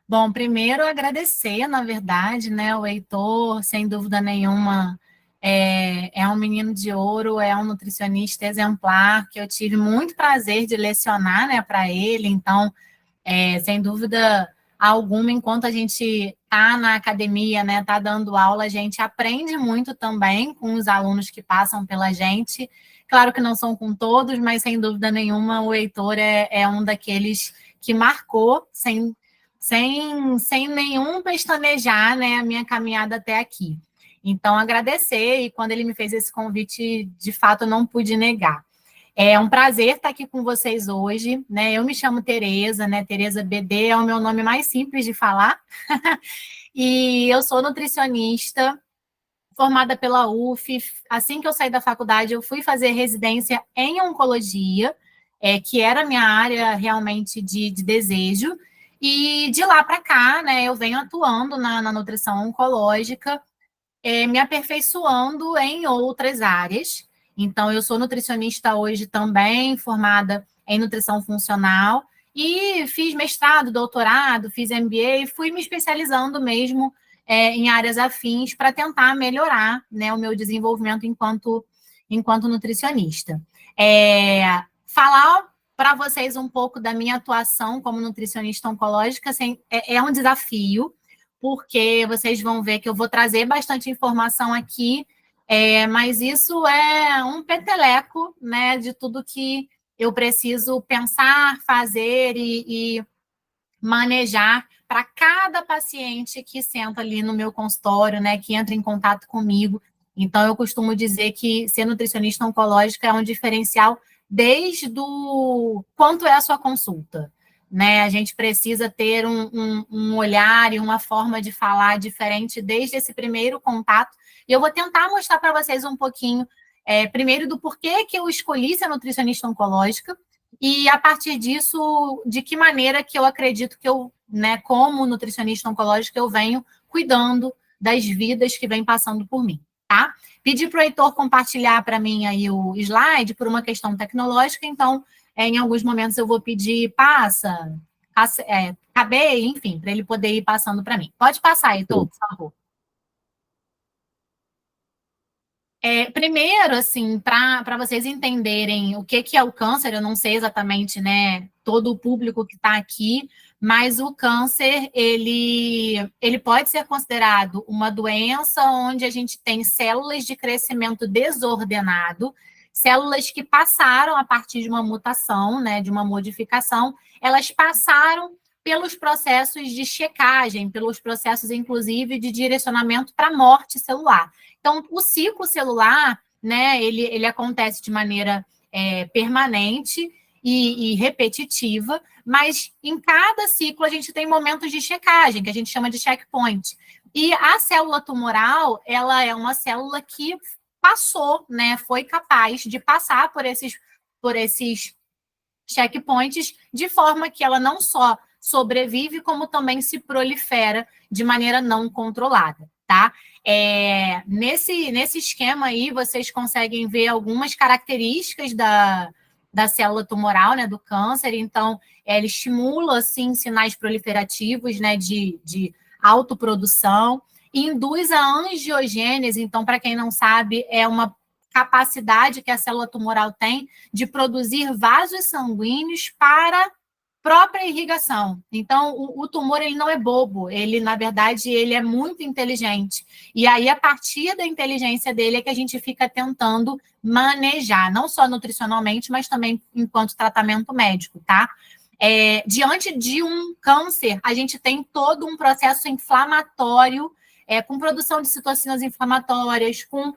Bom, primeiro agradecer, na verdade, né, o Heitor, sem dúvida nenhuma, é um menino de ouro, é um nutricionista exemplar, que eu tive muito prazer de lecionar, né, para ele, então, sem dúvida alguma, enquanto a gente está na academia, né, está dando aula, a gente aprende muito também com os alunos que passam pela gente, claro que não são com todos, mas sem dúvida nenhuma o Heitor é um daqueles que marcou, sem nenhum pestanejar, né, a minha caminhada até aqui. Então, agradecer, e quando ele me fez esse convite, de fato, eu não pude negar. É um prazer estar aqui com vocês hoje, né? Eu me chamo Tereza, né? Tereza BD é o meu nome mais simples de falar. E eu sou nutricionista, formada pela UF. Assim que eu saí da faculdade, eu fui fazer residência em oncologia, que era a minha área realmente de desejo. E de lá para cá, né, eu venho atuando na nutrição oncológica, me aperfeiçoando em outras áreas. Então, eu sou nutricionista hoje também, formada em nutrição funcional, e fiz mestrado, doutorado, fiz MBA, e fui me especializando mesmo em áreas afins para tentar melhorar, né, o meu desenvolvimento enquanto nutricionista. Falar para vocês um pouco da minha atuação como nutricionista oncológica assim, é um desafio, porque vocês vão ver que eu vou trazer bastante informação aqui, mas isso é um peteleco, né, de tudo que eu preciso pensar, fazer e manejar para cada paciente que senta ali no meu consultório, né, que entra em contato comigo. Então, eu costumo dizer que ser nutricionista oncológica é um diferencial desde o quanto é a sua consulta, né? A gente precisa ter um olhar e uma forma de falar diferente desde esse primeiro contato. E eu vou tentar mostrar para vocês um pouquinho, primeiro, do porquê que eu escolhi ser nutricionista oncológica, e a partir disso, de que maneira que eu acredito que eu, né, como nutricionista oncológica, eu venho cuidando das vidas que vêm passando por mim, tá? Pedi para o Heitor compartilhar para mim aí o slide por uma questão tecnológica, então, em alguns momentos eu vou pedir, acabei, enfim, para ele poder ir passando para mim. Pode passar, Heitor, por favor. Primeiro, assim, para vocês entenderem o que é o câncer, eu não sei exatamente, né, todo o público que está aqui, mas o câncer, ele pode ser considerado uma doença onde a gente tem células de crescimento desordenado, células que passaram a partir de uma mutação, né, de uma modificação, elas passaram pelos processos de checagem, pelos processos, inclusive, de direcionamento para a morte celular. Então, o ciclo celular, né, ele acontece de maneira permanente e repetitiva, mas em cada ciclo a gente tem momentos de checagem, que a gente chama de checkpoint. E a célula tumoral, ela é uma célula que passou, né, foi capaz de passar por esses checkpoints, de forma que ela não só sobrevive, como também se prolifera de maneira não controlada, tá? Nesse esquema aí, vocês conseguem ver algumas características da célula tumoral, né, do câncer. Então, ela estimula, assim, sinais proliferativos, né, de autoprodução, induz a angiogênese. Então, para quem não sabe, é uma capacidade que a célula tumoral tem de produzir vasos sanguíneos para própria irrigação. Então, o tumor, ele não é bobo, ele, na verdade, ele é muito inteligente. E aí, a partir da inteligência dele, é que a gente fica tentando manejar, não só nutricionalmente, mas também enquanto tratamento médico, tá? Diante de um câncer, a gente tem todo um processo inflamatório, com produção de citocinas inflamatórias, com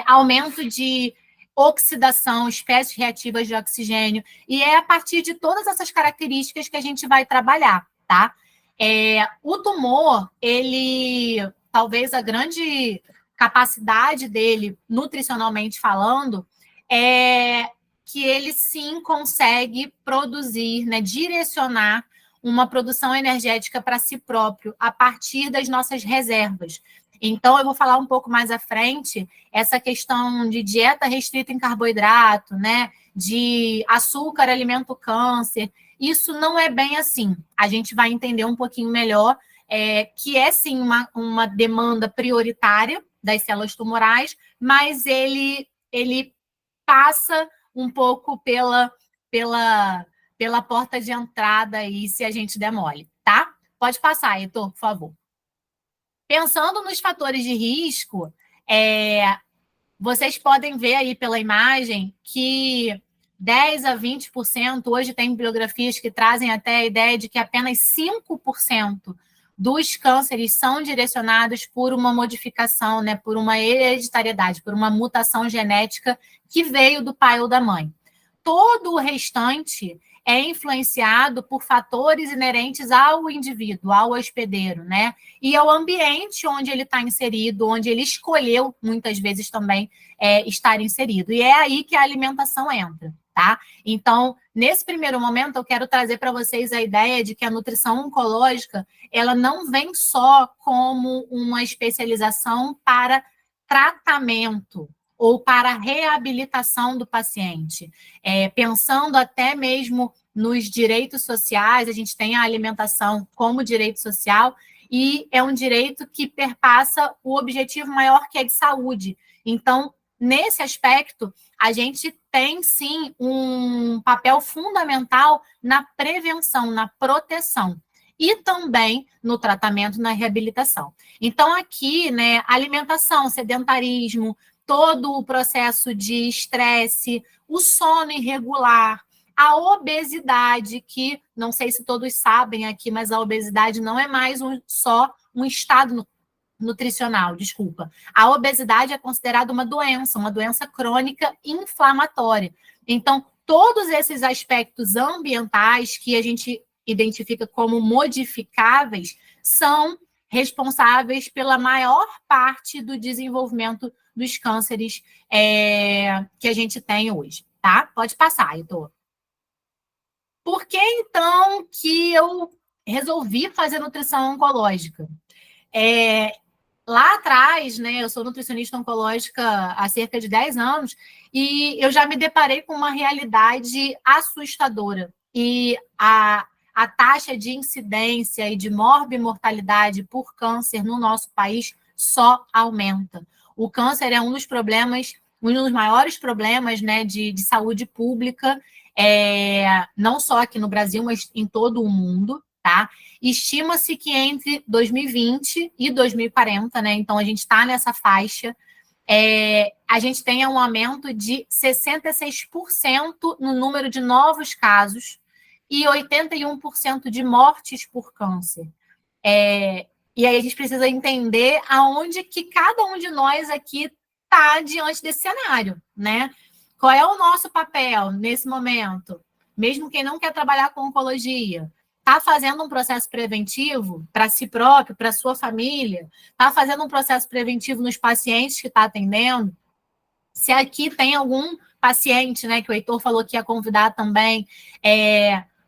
aumento de oxidação, espécies reativas de oxigênio, e é a partir de todas essas características que a gente vai trabalhar, tá? O tumor, ele, talvez a grande capacidade dele, nutricionalmente falando, é que ele sim consegue produzir, né, direcionar uma produção energética para si próprio a partir das nossas reservas. Então, eu vou falar um pouco mais à frente essa questão de dieta restrita em carboidrato, né? De açúcar alimenta o câncer. Isso não é bem assim. A gente vai entender um pouquinho melhor que é sim uma demanda prioritária das células tumorais, mas ele passa um pouco pela porta de entrada aí, se a gente der mole, tá? Pode passar, Heitor, por favor. Pensando nos fatores de risco, vocês podem ver aí pela imagem que 10 a 20%, hoje tem bibliografias que trazem até a ideia de que apenas 5% dos cânceres são direcionados por uma modificação, né, por uma hereditariedade, por uma mutação genética que veio do pai ou da mãe. Todo o restante é influenciado por fatores inerentes ao indivíduo, ao hospedeiro, né? E ao ambiente onde ele está inserido, onde ele escolheu, muitas vezes também, estar inserido. E é aí que a alimentação entra, tá? Então, nesse primeiro momento, eu quero trazer para vocês a ideia de que a nutrição oncológica, ela não vem só como uma especialização para tratamento, ou para a reabilitação do paciente. Pensando até mesmo nos direitos sociais, a gente tem a alimentação como direito social, e é um direito que perpassa o objetivo maior, que é de saúde. Então, nesse aspecto, a gente tem, sim, um papel fundamental na prevenção, na proteção, e também no tratamento, na reabilitação. Então, aqui, né, alimentação, sedentarismo, todo o processo de estresse, o sono irregular, a obesidade, que não sei se todos sabem aqui, mas a obesidade não é mais só um estado nutricional, desculpa. A obesidade é considerada uma doença crônica inflamatória. Então, todos esses aspectos ambientais que a gente identifica como modificáveis são responsáveis pela maior parte do desenvolvimento dos cânceres que a gente tem hoje, tá? Pode passar, Heitor. Por que, então, que eu resolvi fazer nutrição oncológica? Lá atrás, né, eu sou nutricionista oncológica há cerca de 10 anos, e eu já me deparei com uma realidade assustadora. E a taxa de incidência e de morbimortalidade por câncer no nosso país só aumenta. O câncer é um dos problemas, um dos maiores problemas, né, de saúde pública, não só aqui no Brasil, mas em todo o mundo, tá? Estima-se que entre 2020 e 2040, né? Então a gente está nessa faixa, a gente tenha um aumento de 66% no número de novos casos e 81% de mortes por câncer. E aí a gente precisa entender aonde que cada um de nós aqui está diante desse cenário, né? Qual é o nosso papel nesse momento? Mesmo quem não quer trabalhar com oncologia, está fazendo um processo preventivo para si próprio, para sua família? Está fazendo um processo preventivo nos pacientes que está atendendo? Se aqui tem algum paciente, né, que o Heitor falou que ia convidar também,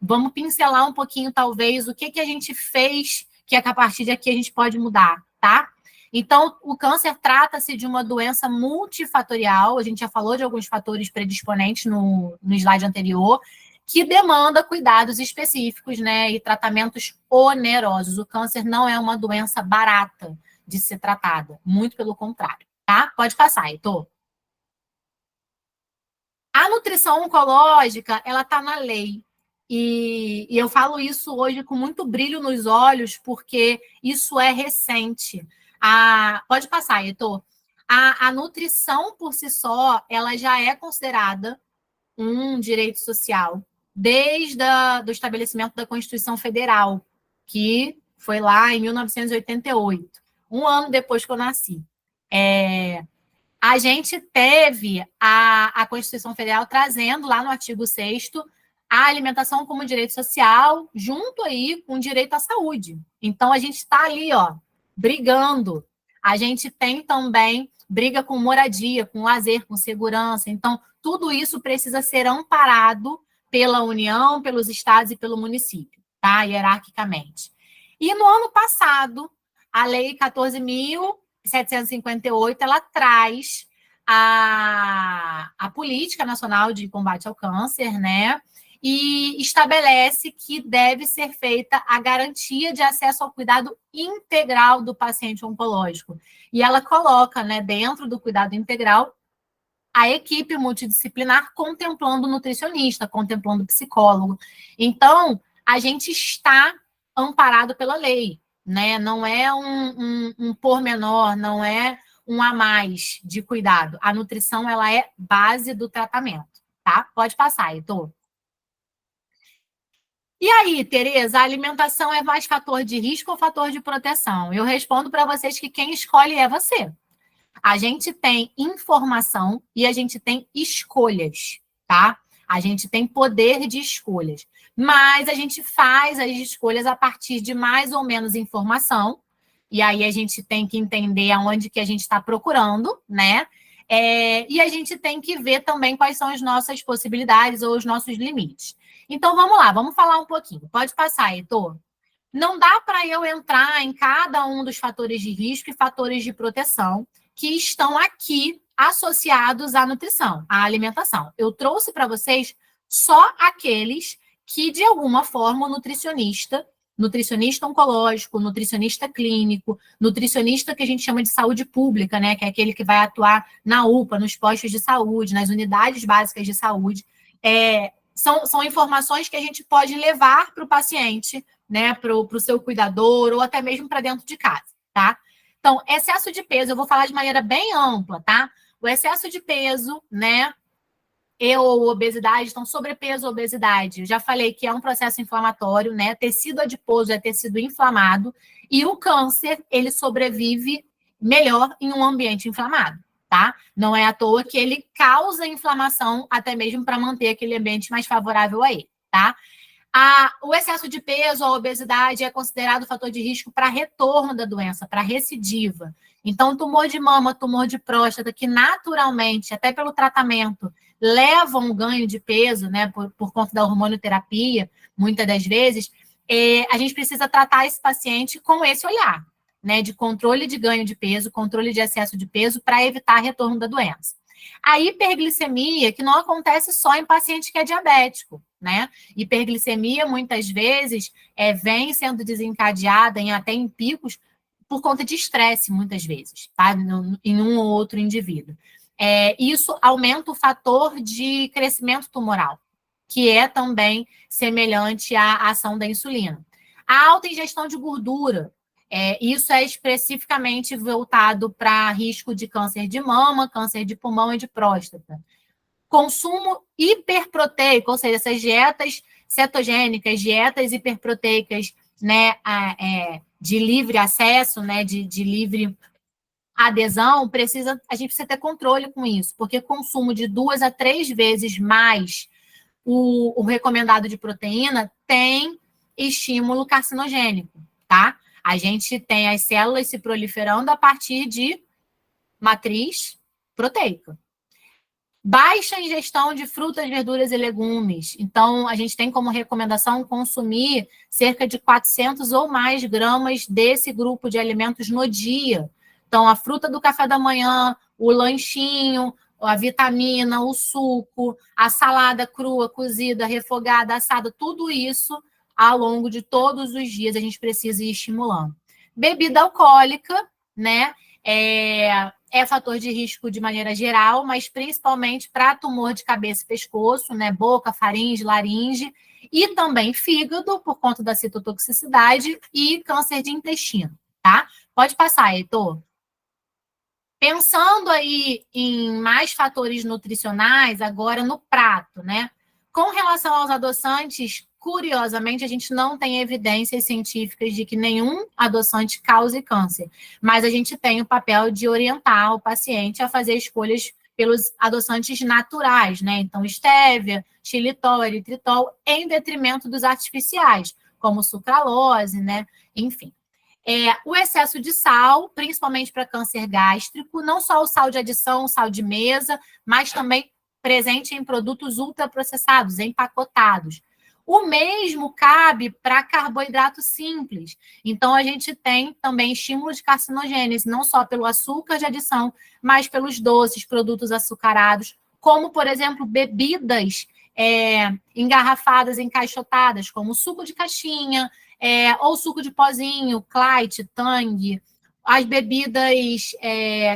vamos pincelar um pouquinho, talvez, o que a gente fez, que a partir de aqui a gente pode mudar, tá? Então, o câncer trata-se de uma doença multifatorial, a gente já falou de alguns fatores predisponentes no slide anterior, que demanda cuidados específicos, né, e tratamentos onerosos. O câncer não é uma doença barata de ser tratada, muito pelo contrário, tá? Pode passar, Heitor. A nutrição oncológica, ela está na lei. E eu falo isso hoje com muito brilho nos olhos, porque isso é recente. Pode passar, Heitor. A nutrição por si só, ela já é considerada um direito social desde o estabelecimento da Constituição Federal, que foi lá em 1988, um ano depois que eu nasci. A gente teve a Constituição Federal trazendo lá no artigo 6º a alimentação como direito social, junto aí com o direito à saúde. Então, a gente está ali, ó, brigando. A gente tem também briga com moradia, com lazer, com segurança. Então, tudo isso precisa ser amparado pela União, pelos estados e pelo município, tá? Hierarquicamente. E no ano passado, a Lei 14.000 758, ela traz a Política Nacional de Combate ao Câncer, né? E estabelece que deve ser feita a garantia de acesso ao cuidado integral do paciente oncológico. E ela coloca, né, dentro do cuidado integral, a equipe multidisciplinar contemplando o nutricionista, contemplando o psicólogo. Então, a gente está amparado pela lei, né? Não é um pormenor, não é um a mais de cuidado. A nutrição, ela é base do tratamento, tá? Pode passar, Heitor. E aí, Tereza, a alimentação é mais fator de risco ou fator de proteção? Eu respondo para vocês que quem escolhe é você. A gente tem informação e a gente tem escolhas, tá? A gente tem poder de escolhas. Mas a gente faz as escolhas a partir de mais ou menos informação. E aí a gente tem que entender aonde que a gente está procurando, né? E a gente tem que ver também quais são as nossas possibilidades ou os nossos limites. Então, vamos lá, vamos falar um pouquinho. Pode passar, Heitor. Não dá para eu entrar em cada um dos fatores de risco e fatores de proteção que estão aqui associados à nutrição, à alimentação. Eu trouxe para vocês só aqueles que, de alguma forma, o nutricionista oncológico, nutricionista clínico, nutricionista que a gente chama de saúde pública, né, que é aquele que vai atuar na UPA, nos postos de saúde, nas unidades básicas de saúde, são informações que a gente pode levar para o paciente, né, para o seu cuidador ou até mesmo para dentro de casa, tá? Então, excesso de peso, eu vou falar de maneira bem ampla, tá? O excesso de peso, né, ou obesidade, então sobrepeso ou obesidade, eu já falei que é um processo inflamatório, né? Tecido adiposo é tecido inflamado e o câncer, ele sobrevive melhor em um ambiente inflamado, tá? Não é à toa que ele causa inflamação até mesmo para manter aquele ambiente mais favorável a ele, tá? O excesso de peso, a obesidade é considerado fator de risco para retorno da doença, para recidiva. Então, tumor de mama, tumor de próstata, que naturalmente, até pelo tratamento, levam um ganho de peso, né, por conta da hormonioterapia, muitas das vezes, a gente precisa tratar esse paciente com esse olhar, né, de controle de ganho de peso, controle de excesso de peso, para evitar retorno da doença. A hiperglicemia, que não acontece só em paciente que é diabético, né? Hiperglicemia, muitas vezes, vem sendo desencadeada até em picos por conta de estresse, muitas vezes, tá? Em um ou outro indivíduo. Isso aumenta o fator de crescimento tumoral, que é também semelhante à ação da insulina. A alta ingestão de gordura, isso é especificamente voltado para risco de câncer de mama, câncer de pulmão e de próstata. Consumo hiperproteico, ou seja, essas dietas cetogênicas, dietas hiperproteicas, né, de livre acesso, né, de livre adesão, a gente precisa ter controle com isso, porque consumo de 2 a 3 vezes mais o recomendado de proteína tem estímulo carcinogênico, tá? A gente tem as células se proliferando a partir de matriz proteica. Baixa ingestão de frutas, verduras e legumes. Então, a gente tem como recomendação consumir cerca de 400 ou mais gramas desse grupo de alimentos no dia. Então, a fruta do café da manhã, o lanchinho, a vitamina, o suco, a salada crua, cozida, refogada, assada, tudo isso ao longo de todos os dias a gente precisa ir estimulando. Bebida alcoólica, né? É fator de risco de maneira geral, mas principalmente para tumor de cabeça e pescoço, né? Boca, faringe, laringe, e também fígado, por conta da citotoxicidade, e câncer de intestino, tá? Pode passar, Heitor. Pensando aí em mais fatores nutricionais, agora no prato, né? Com relação aos adoçantes, curiosamente, a gente não tem evidências científicas de que nenhum adoçante cause câncer, mas a gente tem o papel de orientar o paciente a fazer escolhas pelos adoçantes naturais, né? Então, estévia, xilitol, eritritol, em detrimento dos artificiais, como sucralose, né? Enfim. O excesso de sal, principalmente para câncer gástrico, não só o sal de adição, o sal de mesa, mas também presente em produtos ultraprocessados, empacotados. O mesmo cabe para carboidrato simples. Então, a gente tem também estímulo de carcinogênese, não só pelo açúcar de adição, mas pelos doces, produtos açucarados, como, por exemplo, bebidas engarrafadas, encaixotadas, como suco de caixinha, ou suco de pozinho, Clyde, Tang, as bebidas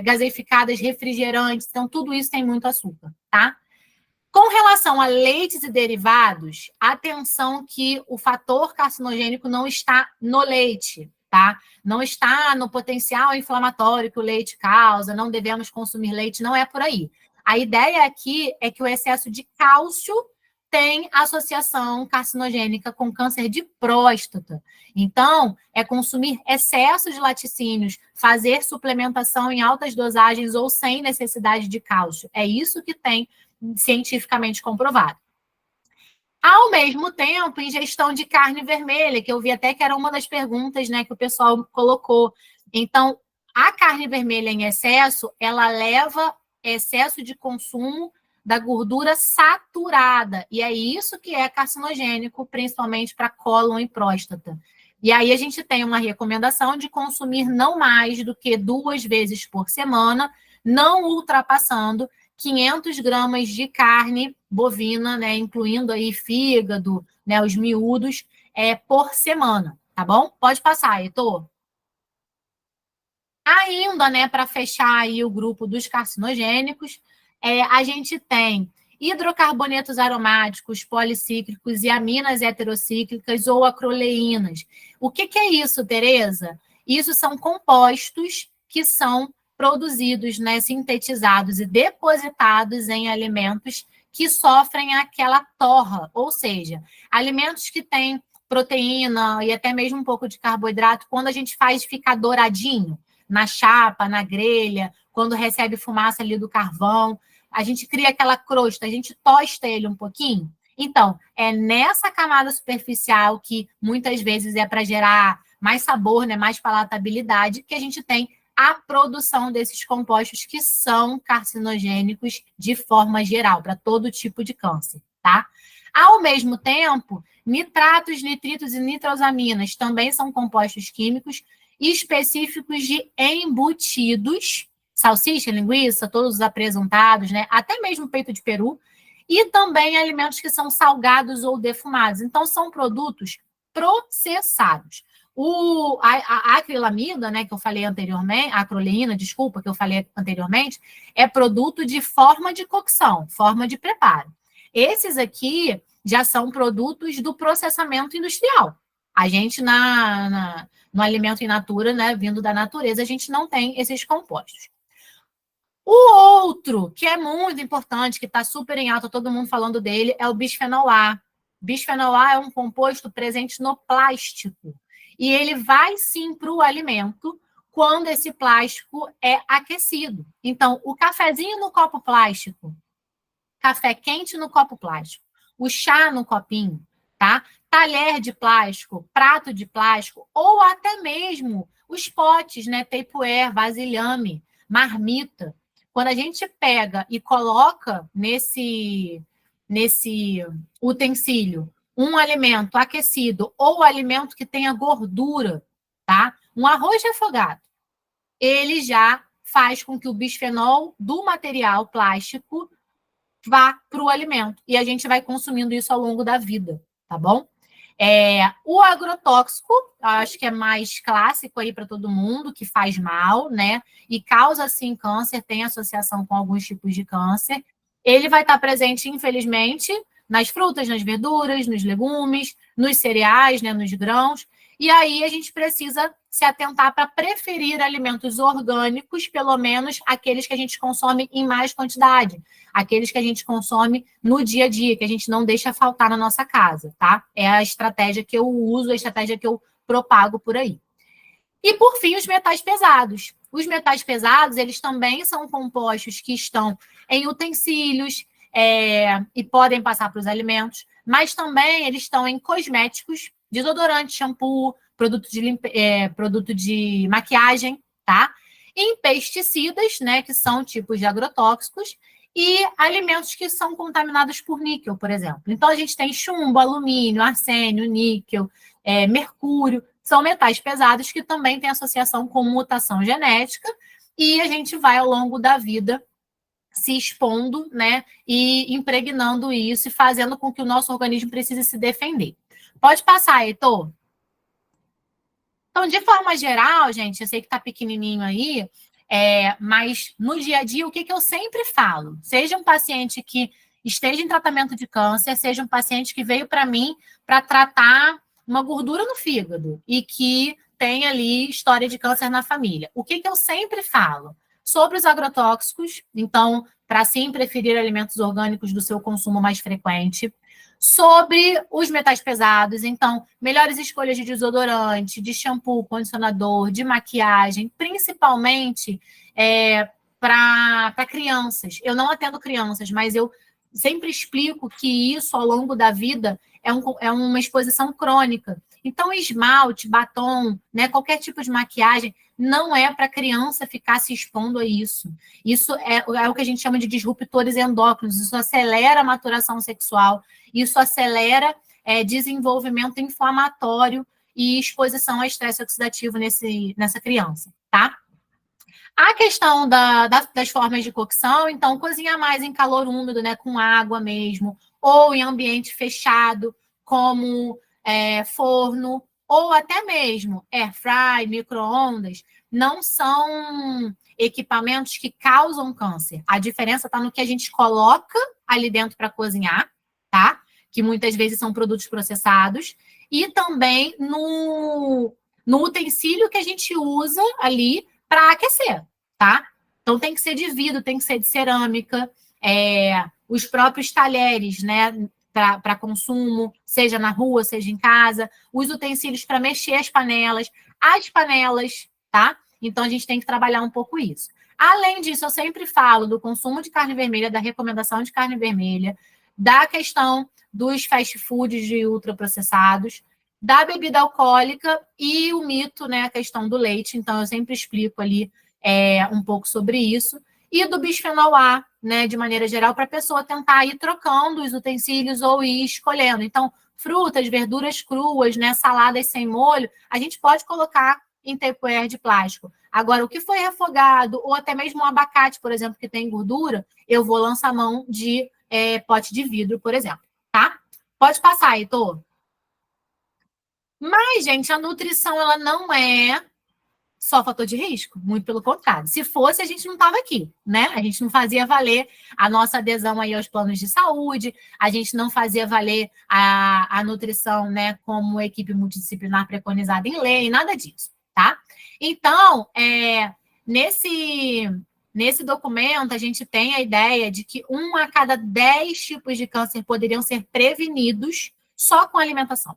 gaseificadas, refrigerantes. Então, tudo isso tem muito açúcar, tá? Com relação a leites e derivados, atenção que o fator carcinogênico não está no leite, tá? Não está no potencial inflamatório que o leite causa, não devemos consumir leite, não é por aí. A ideia aqui é que o excesso de cálcio tem associação carcinogênica com câncer de próstata. Então, é consumir excesso de laticínios, fazer suplementação em altas dosagens ou sem necessidade de cálcio. É isso que tem cientificamente comprovado. Ao mesmo tempo, ingestão de carne vermelha, que eu vi até que era uma das perguntas, né, que o pessoal colocou. Então, a carne vermelha em excesso, ela leva excesso de consumo da gordura saturada, e é isso que é carcinogênico, principalmente para cólon e próstata. E aí a gente tem uma recomendação de consumir não mais do que 2 vezes por semana, não ultrapassando 500 gramas de carne bovina, né, incluindo aí fígado, né, os miúdos, por semana, tá bom? Pode passar, Heitor. Ainda, né, para fechar aí o grupo dos carcinogênicos, a gente tem hidrocarbonetos aromáticos, policíclicos e aminas heterocíclicas ou acroleínas. O que é isso, Tereza? Isso são compostos que são produzidos, né, sintetizados e depositados em alimentos que sofrem aquela torra, ou seja, alimentos que têm proteína e até mesmo um pouco de carboidrato, quando a gente faz ficar douradinho, na chapa, na grelha, quando recebe fumaça ali do carvão, a gente cria aquela crosta, a gente tosta ele um pouquinho. Então, é nessa camada superficial, que muitas vezes é para gerar mais sabor, né, mais palatabilidade, que a gente tem a produção desses compostos que são carcinogênicos de forma geral, para todo tipo de câncer, tá? Ao mesmo tempo, nitratos, nitritos e nitrosaminas também são compostos químicos específicos de embutidos, salsicha, linguiça, todos os apresentados, né? Até mesmo peito de peru, e também alimentos que são salgados ou defumados. Então, são produtos processados. A acrilamida, né, que eu falei anteriormente, a acroleína, desculpa, que eu falei anteriormente, é produto de forma de cocção, forma de preparo. Esses aqui já são produtos do processamento industrial. A gente, no alimento in natura, né, vindo da natureza, a gente não tem esses compostos. O outro, que é muito importante, que está super em alta, todo mundo falando dele, é o bisfenol A. Bisfenol A é um composto presente no plástico. E ele vai sim para o alimento quando esse plástico é aquecido. Então, o cafezinho no copo plástico, café quente no copo plástico, o chá no copinho, tá? Talher de plástico, prato de plástico, ou até mesmo os potes, né? Tupperware, vasilhame, marmita. Quando a gente pega e coloca nesse utensílio um alimento aquecido ou alimento que tenha gordura, tá? Um arroz refogado, ele já faz com que o bisfenol do material plástico vá para o alimento. E a gente vai consumindo isso ao longo da vida, tá bom? O agrotóxico, acho que é mais clássico aí para todo mundo, que faz mal, né? E causa, sim, câncer, tem associação com alguns tipos de câncer. Ele vai estar presente, infelizmente, nas frutas, nas verduras, nos legumes, nos cereais, né, nos grãos. E aí a gente precisa se atentar para preferir alimentos orgânicos, pelo menos aqueles que a gente consome em mais quantidade, aqueles que a gente consome no dia a dia, que a gente não deixa faltar na nossa casa, tá? É a estratégia que eu uso, a estratégia que eu propago por aí. E, por fim, os metais pesados. Os metais pesados, eles também são compostos que estão em utensílios e podem passar para os alimentos, mas também eles estão em cosméticos, desodorante, shampoo, produto de maquiagem, tá? Em pesticidas, né, que são tipos de agrotóxicos, e alimentos que são contaminados por níquel, por exemplo. Então, a gente tem chumbo, alumínio, arsênio, níquel, mercúrio, são metais pesados que também têm associação com mutação genética, e a gente vai, ao longo da vida, se expondo, né, e impregnando isso e fazendo com que o nosso organismo precise se defender. Pode passar, Heitor. Então, de forma geral, gente, eu sei que está pequenininho aí, mas no dia a dia, o que eu sempre falo? Seja um paciente que esteja em tratamento de câncer, seja um paciente que veio para mim para tratar uma gordura no fígado e que tem ali história de câncer na família. O que eu sempre falo? Sobre os agrotóxicos, então, para sim preferir alimentos orgânicos do seu consumo mais frequente. Sobre os metais pesados, então, melhores escolhas de desodorante, de shampoo, condicionador, de maquiagem, principalmente para crianças. Eu não atendo crianças, mas eu sempre explico que isso, ao longo da vida, é uma exposição crônica. Então, esmalte, batom, né, qualquer tipo de maquiagem, não é para a criança ficar se expondo a isso. Isso é o que a gente chama de disruptores endócrinos. Isso acelera a maturação sexual, isso acelera desenvolvimento inflamatório e exposição a estresse oxidativo nessa criança, tá? A questão das formas de cocção, então, cozinhar mais em calor úmido, né, com água mesmo, ou em ambiente fechado, como forno, ou até mesmo air fry, micro-ondas, não são equipamentos que causam câncer. A diferença está no que a gente coloca ali dentro para cozinhar, tá? Que muitas vezes são produtos processados, e também no utensílio que a gente usa ali para aquecer, tá? Então tem que ser de vidro, tem que ser de cerâmica, os próprios talheres, né? Para consumo, seja na rua, seja em casa, os utensílios para mexer as panelas, tá? Então a gente tem que trabalhar um pouco isso. Além disso, eu sempre falo do consumo de carne vermelha, da recomendação de carne vermelha, da questão dos fast foods de ultraprocessados, da bebida alcoólica e o mito, né, a questão do leite. Então, eu sempre explico ali um pouco sobre isso. E do bisfenol A, né, de maneira geral, para a pessoa tentar ir trocando os utensílios ou ir escolhendo. Então, frutas, verduras cruas, né, saladas sem molho, a gente pode colocar em tupperware de plástico. Agora, o que foi refogado, ou até mesmo um abacate, por exemplo, que tem gordura, eu vou lançar mão de pote de vidro, por exemplo, tá? Pode passar, Heitor. Mas, gente, a nutrição, ela não é só fator de risco, muito pelo contrário. Se fosse, a gente não estava aqui, né? A gente não fazia valer a nossa adesão aí aos planos de saúde, a gente não fazia valer a nutrição, né, como equipe multidisciplinar preconizada em lei, nada disso, tá? Então, nesse documento, a gente tem a ideia de que 1 a cada 10 tipos de câncer poderiam ser prevenidos só com alimentação,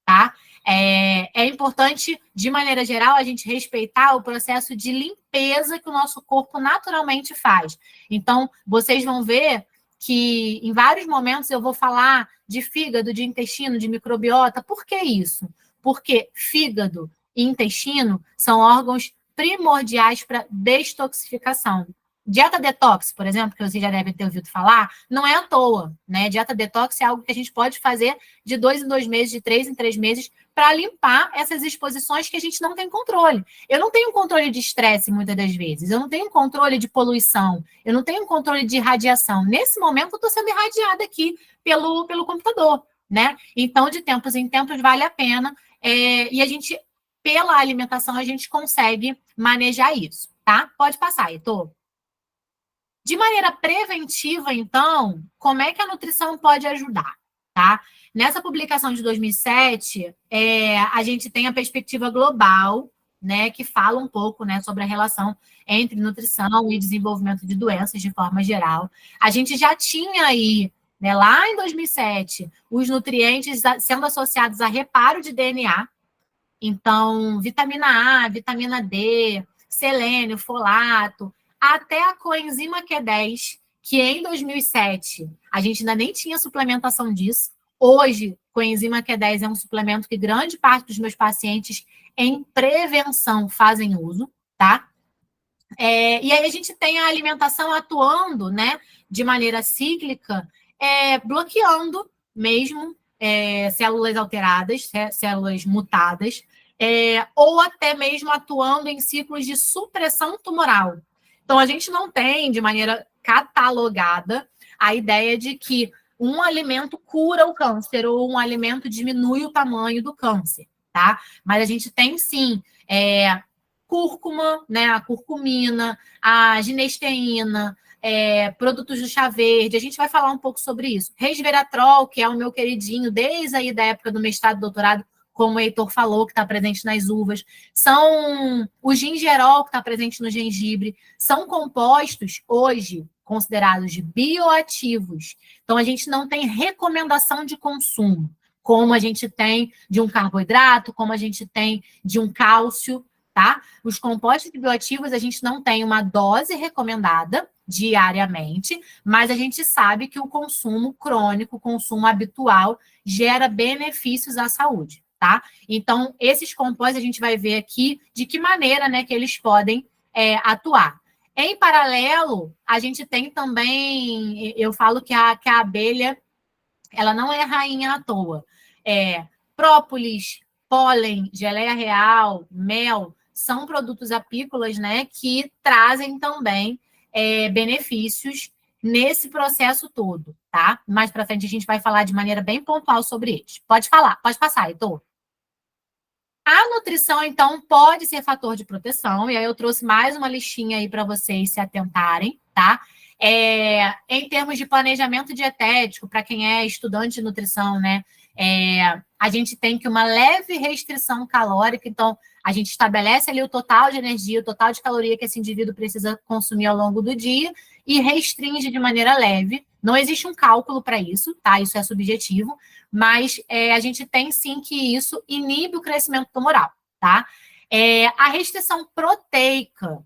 tá? É importante, de maneira geral, a gente respeitar o processo de limpeza que o nosso corpo naturalmente faz. Então, vocês vão ver que em vários momentos eu vou falar de fígado, de intestino, de microbiota. Por que isso? Porque fígado e intestino são órgãos primordiais para detoxificação. Dieta detox, por exemplo, que vocês já devem ter ouvido falar, não é à toa, né? Dieta detox é algo que a gente pode fazer de 2 em 2 meses, de 3 em 3 meses, para limpar essas exposições que a gente não tem controle. Eu não tenho controle de estresse, muitas das vezes. Eu não tenho controle de poluição. Eu não tenho controle de radiação. Nesse momento, eu estou sendo irradiada aqui pelo computador, né? Então, de tempos em tempos, vale a pena. E a gente, pela alimentação, a gente consegue manejar isso, tá? Pode passar, Heitor. De maneira preventiva, então, como é que a nutrição pode ajudar, tá? Nessa publicação de 2007, a gente tem a perspectiva global, né, que fala um pouco, né, sobre a relação entre nutrição e desenvolvimento de doenças de forma geral. A gente já tinha aí, né, lá em 2007, os nutrientes sendo associados a reparo de DNA. Então, vitamina A, vitamina D, selênio, folato, até a coenzima Q10, que em 2007 a gente ainda nem tinha suplementação disso. Hoje, coenzima Q10 é um suplemento que grande parte dos meus pacientes em prevenção fazem uso, tá? E aí a gente tem a alimentação atuando, né, de maneira cíclica, bloqueando mesmo células alteradas, células mutadas, ou até mesmo atuando em ciclos de supressão tumoral. Então, a gente não tem, de maneira catalogada, a ideia de que um alimento cura o câncer ou um alimento diminui o tamanho do câncer, tá? Mas a gente tem, sim, cúrcuma, né, a curcumina, a ginesteína, produtos do chá verde, a gente vai falar um pouco sobre isso. Resveratrol, que é o meu queridinho desde aí da época do mestrado e doutorado, como o Heitor falou, que está presente nas uvas, são o gingerol, que está presente no gengibre, são compostos, hoje, considerados bioativos. Então, a gente não tem recomendação de consumo, como a gente tem de um carboidrato, como a gente tem de um cálcio, tá? Os compostos bioativos, a gente não tem uma dose recomendada diariamente, mas a gente sabe que o consumo crônico, o consumo habitual, gera benefícios à saúde, tá? Então, esses compostos a gente vai ver aqui de que maneira, né, que eles podem atuar. Em paralelo, a gente tem também, eu falo que a abelha, ela não é rainha à toa. Própolis, pólen, geleia real, mel, são produtos apícolas, né, que trazem também benefícios nesse processo todo, tá? Mais para frente a gente vai falar de maneira bem pontual sobre eles. Pode falar, pode passar, Heitor. A nutrição, então, pode ser fator de proteção, e aí eu trouxe mais uma listinha aí para vocês se atentarem, tá? Em termos de planejamento dietético, para quem é estudante de nutrição, né? A gente tem que uma leve restrição calórica, então a gente estabelece ali o total de energia, o total de caloria que esse indivíduo precisa consumir ao longo do dia e restringe de maneira leve. Não existe um cálculo para isso, tá? Isso é subjetivo, mas a gente tem sim que isso inibe o crescimento tumoral, tá? A restrição proteica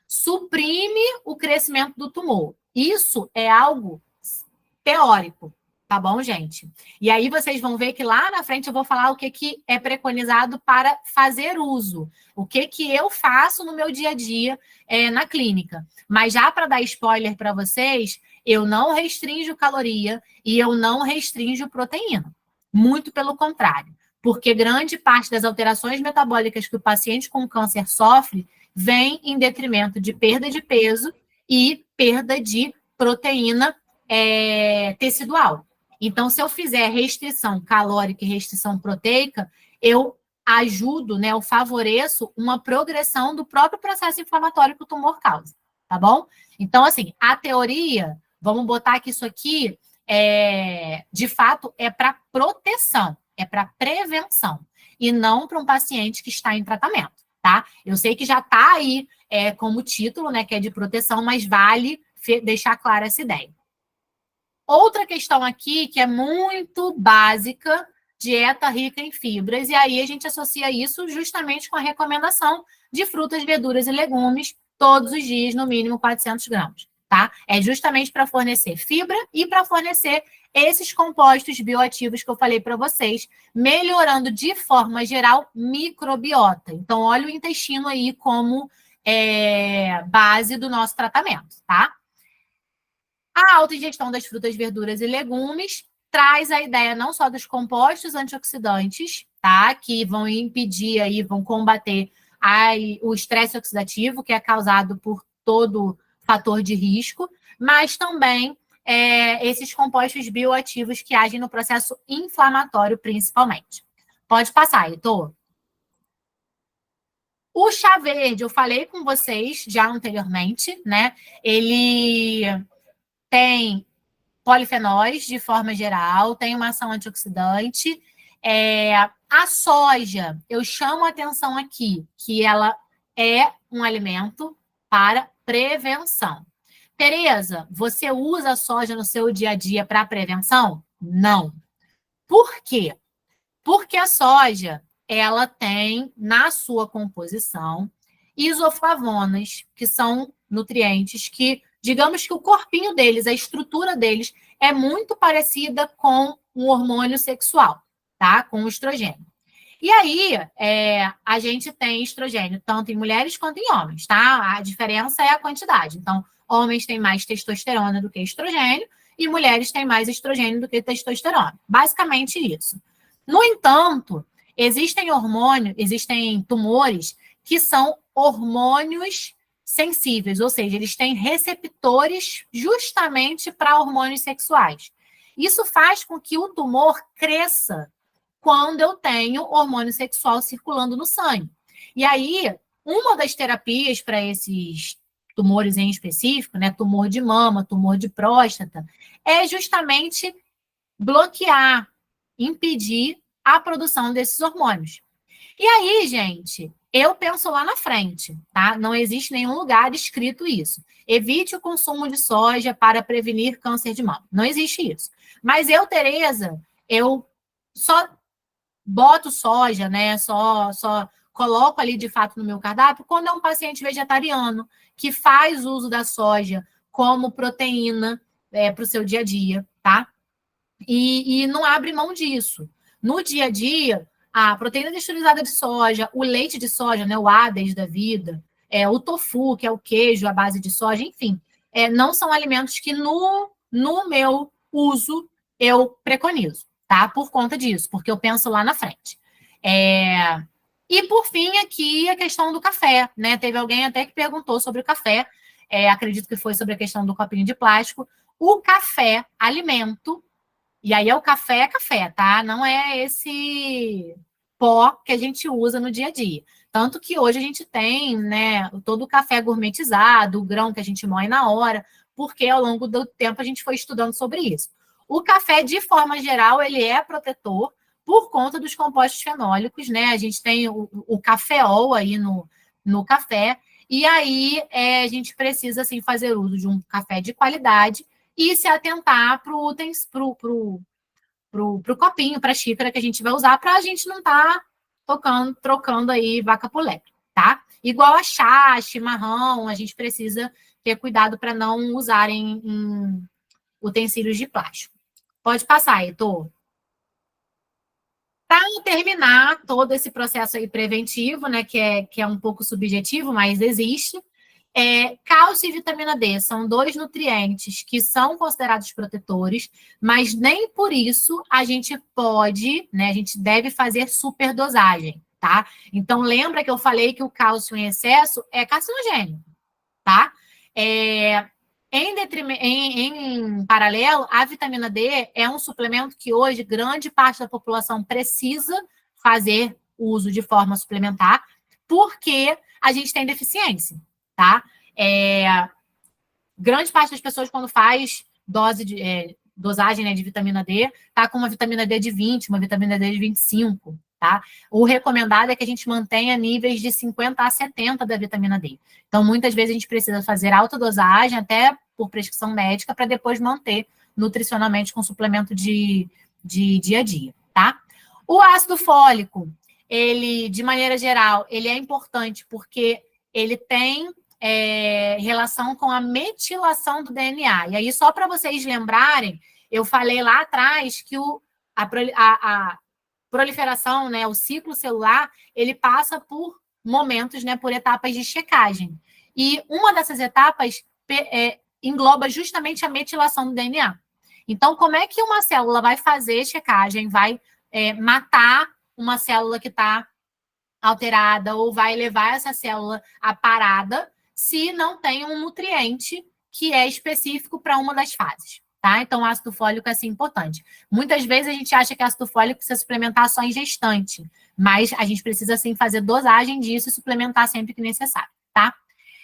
suprime o crescimento do tumor. Isso é algo teórico, tá bom, gente? E aí vocês vão ver que lá na frente eu vou falar o que é preconizado para fazer uso, o que eu faço no meu dia a dia na clínica. Mas já para dar spoiler para vocês, eu não restringo caloria e eu não restringo proteína. Muito pelo contrário, porque grande parte das alterações metabólicas que o paciente com câncer sofre vem em detrimento de perda de peso e perda de proteína tecidual. Então, se eu fizer restrição calórica e restrição proteica, eu ajudo, né, eu favoreço uma progressão do próprio processo inflamatório que o tumor causa, tá bom? Então, assim, a teoria, vamos botar que isso aqui, de fato, é para proteção, é para prevenção, e não para um paciente que está em tratamento, tá? Eu sei que já está aí como título, né, que é de proteção, mas vale deixar clara essa ideia. Outra questão aqui, que é muito básica, dieta rica em fibras, e aí a gente associa isso justamente com a recomendação de frutas, verduras e legumes todos os dias, no mínimo 400 gramas, tá? É justamente para fornecer fibra e para fornecer esses compostos bioativos que eu falei para vocês, melhorando de forma geral microbiota. Então, olha o intestino aí como base do nosso tratamento, tá? A alta ingestão das frutas, verduras e legumes traz a ideia não só dos compostos antioxidantes, tá? Que vão impedir aí, vão combater o estresse oxidativo, que é causado por todo fator de risco, mas também esses compostos bioativos que agem no processo inflamatório, principalmente. Pode passar, Heitor. O chá verde, eu falei com vocês já anteriormente, né? Ele tem polifenóis, de forma geral, tem uma ação antioxidante. A soja, eu chamo a atenção aqui, que ela é um alimento para prevenção. Tereza, você usa a soja no seu dia a dia para prevenção? Não. Por quê? Porque a soja, ela tem na sua composição isoflavonas, que são nutrientes que, digamos que o corpinho deles, a estrutura deles, é muito parecida com um hormônio sexual, tá? Com o estrogênio. E aí, a gente tem estrogênio tanto em mulheres quanto em homens, tá? A diferença é a quantidade. Então, homens têm mais testosterona do que estrogênio e mulheres têm mais estrogênio do que testosterona. Basicamente isso. No entanto, existem hormônios, existem tumores que são hormônios sensíveis, ou seja, eles têm receptores justamente para hormônios sexuais. Isso faz com que o tumor cresça quando eu tenho hormônio sexual circulando no sangue. E aí, uma das terapias para esses tumores em específico, né, tumor de mama, tumor de próstata, é justamente bloquear, impedir a produção desses hormônios. E aí, gente, eu penso lá na frente, tá? Não existe nenhum lugar escrito isso. Evite o consumo de soja para prevenir câncer de mama. Não existe isso. Mas eu, Tereza, eu só boto soja, né? Só coloco ali de fato no meu cardápio quando é um paciente vegetariano que faz uso da soja como proteína para o seu dia a dia, tá? E não abre mão disso. No dia a dia, a proteína texturizada de soja, o leite de soja, né, o Hades da vida, o tofu, que é o queijo à base de soja, enfim, não são alimentos que no meu uso eu preconizo, tá? Por conta disso, porque eu penso lá na frente. E por fim, aqui a questão do café, né? Teve alguém até que perguntou sobre o café, acredito que foi sobre a questão do copinho de plástico. O café, alimento, e aí é café, tá? Não é esse pó que a gente usa no dia a dia. Tanto que hoje a gente tem, né, todo o café gourmetizado, o grão que a gente moe na hora, porque ao longo do tempo a gente foi estudando sobre isso. O café, de forma geral, ele é protetor por conta dos compostos fenólicos, né? A gente tem o cafeol aí no café, e aí a gente precisa, assim, fazer uso de um café de qualidade e se atentar para o copinho, para a xícara que a gente vai usar, para a gente não estar trocando aí vaca por lebre, tá? Igual a chá, chimarrão, a gente precisa ter cuidado para não usarem em utensílios de plástico. Pode passar, Heitor. Para terminar todo esse processo aí preventivo, né, que é um pouco subjetivo, mas existe, cálcio e vitamina D são dois nutrientes que são considerados protetores, mas nem por isso a gente pode, né, a gente deve fazer superdosagem, tá? Então, lembra que eu falei que o cálcio em excesso é carcinogênico, tá? Em paralelo, a vitamina D é um suplemento que hoje grande parte da população precisa fazer uso de forma suplementar, porque a gente tem deficiência, tá? Grande parte das pessoas, quando faz dosagem, né, de vitamina D, tá com uma vitamina D de 20, uma vitamina D de 25, tá? O recomendado é que a gente mantenha níveis de 50 a 70 da vitamina D. Então, muitas vezes a gente precisa fazer alta dosagem, até por prescrição médica, para depois manter nutricionalmente com suplemento de dia a dia, tá? O ácido fólico, ele, de maneira geral, ele é importante porque ele tem relação com a metilação do DNA. E aí, só para vocês lembrarem, eu falei lá atrás que a proliferação, né, o ciclo celular, ele passa por momentos, né, por etapas de checagem. E uma dessas etapas engloba justamente a metilação do DNA. Então, como é que uma célula vai fazer checagem, vai matar uma célula que está alterada ou vai levar essa célula à parada se não tem um nutriente que é específico para uma das fases, tá? Então, o ácido fólico é assim, importante. Muitas vezes a gente acha que ácido fólico precisa suplementar só em gestante, mas a gente precisa, sim, fazer dosagem disso e suplementar sempre que necessário, tá?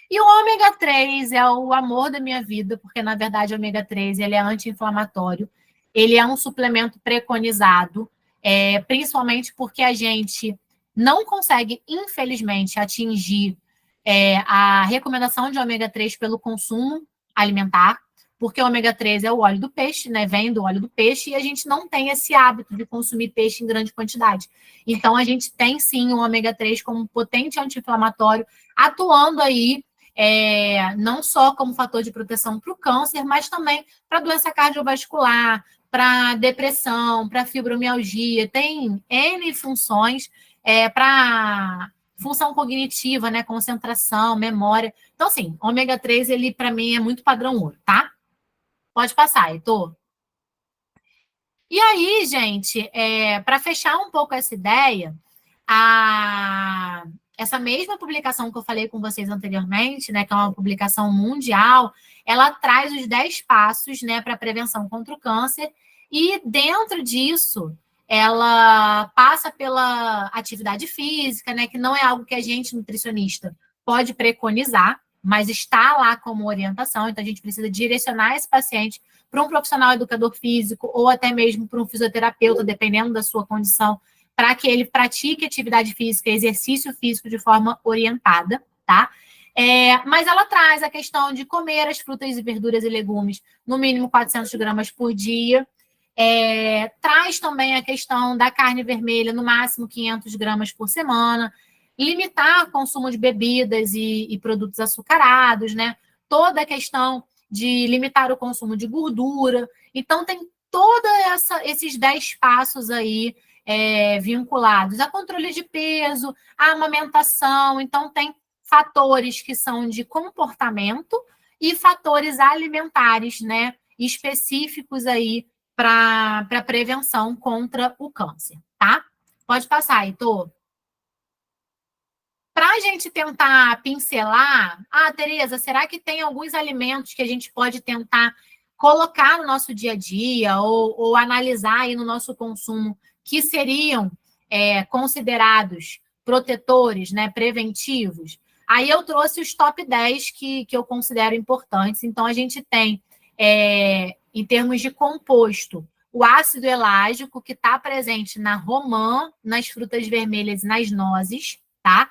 E o ômega 3 é o amor da minha vida, porque, na verdade, o ômega 3 ele é anti-inflamatório, ele é um suplemento preconizado, principalmente porque a gente não consegue, infelizmente, atingir a recomendação de ômega 3 pelo consumo alimentar, porque o ômega 3 é o óleo do peixe, né? Vem do óleo do peixe, e a gente não tem esse hábito de consumir peixe em grande quantidade. Então, a gente tem sim o ômega 3 como potente anti-inflamatório, atuando aí não só como fator de proteção para o câncer, mas também para doença cardiovascular, para depressão, para fibromialgia, tem N funções para função cognitiva, né? Concentração, memória. Então, assim, ômega 3, ele, para mim, é muito padrão ouro, tá? Pode passar, Heitor. E aí, gente, para fechar um pouco essa ideia, essa mesma publicação que eu falei com vocês anteriormente, né, que é uma publicação mundial, ela traz os 10 passos, né, para a prevenção contra o câncer, e dentro disso, ela passa pela atividade física, né, que não é algo que a gente, nutricionista, pode preconizar, mas está lá como orientação, então a gente precisa direcionar esse paciente para um profissional educador físico ou até mesmo para um fisioterapeuta, dependendo da sua condição, para que ele pratique atividade física, exercício físico de forma orientada, tá? Mas ela traz a questão de comer as frutas e verduras e legumes no mínimo 400 gramas por dia. Traz também a questão da carne vermelha no máximo 500 gramas por semana, limitar o consumo de bebidas e produtos açucarados, né? Toda a questão de limitar o consumo de gordura. Então, tem todos esses 10 passos aí vinculados a controle de peso, a amamentação. Então, tem fatores que são de comportamento e fatores alimentares, né? Específicos aí para prevenção contra o câncer, tá? Pode passar, Heitor. Para a gente tentar pincelar, Tereza, será que tem alguns alimentos que a gente pode tentar colocar no nosso dia a dia ou analisar aí no nosso consumo que seriam considerados protetores, né, preventivos? Aí eu trouxe os top 10 que eu considero importantes. Então, a gente tem, em termos de composto, o ácido elágico, que está presente na romã, nas frutas vermelhas e nas nozes, tá?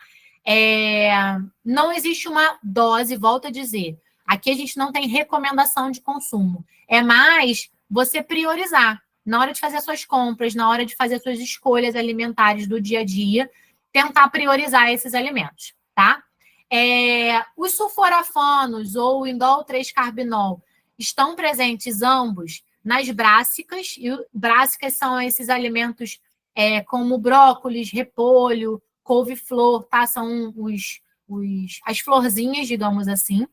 Não existe uma dose, volto a dizer. Aqui a gente não tem recomendação de consumo. É mais você priorizar na hora de fazer as suas compras, na hora de fazer as suas escolhas alimentares do dia a dia, tentar priorizar esses alimentos, tá? Os sulforafanos ou o indol 3-carbinol estão presentes ambos nas brássicas, e brássicas são esses alimentos como brócolis, repolho, couve-flor, tá? São as florzinhas, digamos assim.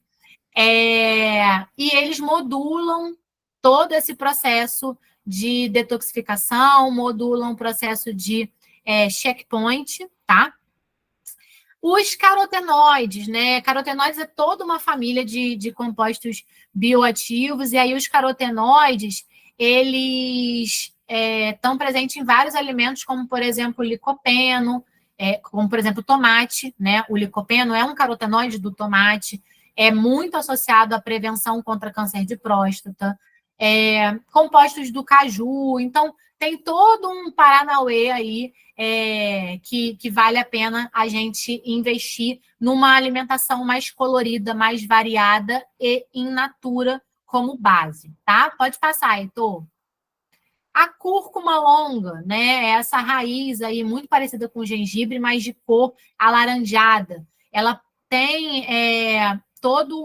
E eles modulam todo esse processo de detoxificação, modulam o processo de checkpoint, tá? Os carotenoides, né? Carotenoides é toda uma família de compostos bioativos, e aí os carotenoides, eles estão presentes em vários alimentos, como, por exemplo, o licopeno, como, por exemplo, o tomate, né? O licopeno é um carotenoide do tomate, é muito associado à prevenção contra câncer de próstata, compostos do caju. Então, tem todo um paranauê aí que vale a pena a gente investir numa alimentação mais colorida, mais variada e in natura como base, tá? Pode passar, Heitor. A cúrcuma longa, né? Essa raiz aí muito parecida com o gengibre, mas de cor alaranjada. Ela tem todo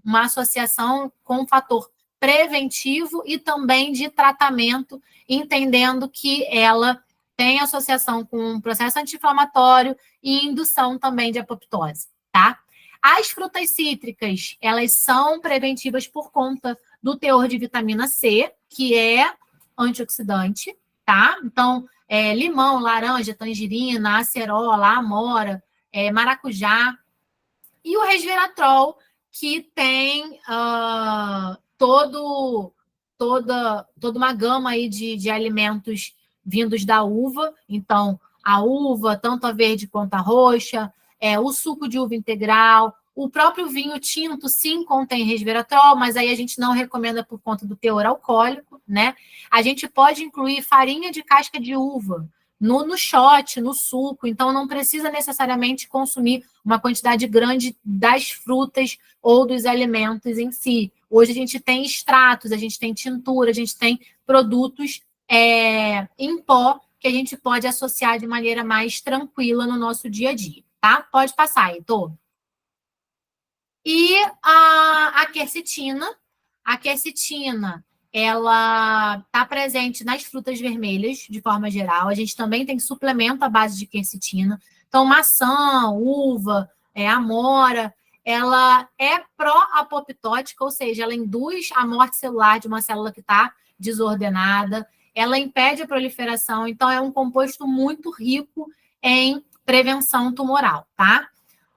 uma associação com um fator preventivo e também de tratamento, entendendo que ela tem associação com um processo anti-inflamatório e indução também de apoptose, tá? As frutas cítricas, elas são preventivas por conta do teor de vitamina C, que é antioxidante, tá? Então, limão, laranja, tangerina, acerola, amora, maracujá. E o resveratrol, que tem toda uma gama aí de alimentos vindos da uva. Então, a uva, tanto a verde quanto a roxa, o suco de uva integral, o próprio vinho tinto, sim, contém resveratrol, mas aí a gente não recomenda por conta do teor alcoólico, né? A gente pode incluir farinha de casca de uva no shot, no suco, então não precisa necessariamente consumir uma quantidade grande das frutas ou dos alimentos em si. Hoje a gente tem extratos, a gente tem tintura, a gente tem produtos em pó que a gente pode associar de maneira mais tranquila no nosso dia a dia, tá? Pode passar, Heitor. E a quercetina. A quercetina, ela está presente nas frutas vermelhas, de forma geral. A gente também tem suplemento à base de quercetina. Então, maçã, uva, amora, ela é pró-apoptótica, ou seja, ela induz a morte celular de uma célula que está desordenada, ela impede a proliferação, então é um composto muito rico em prevenção tumoral, tá?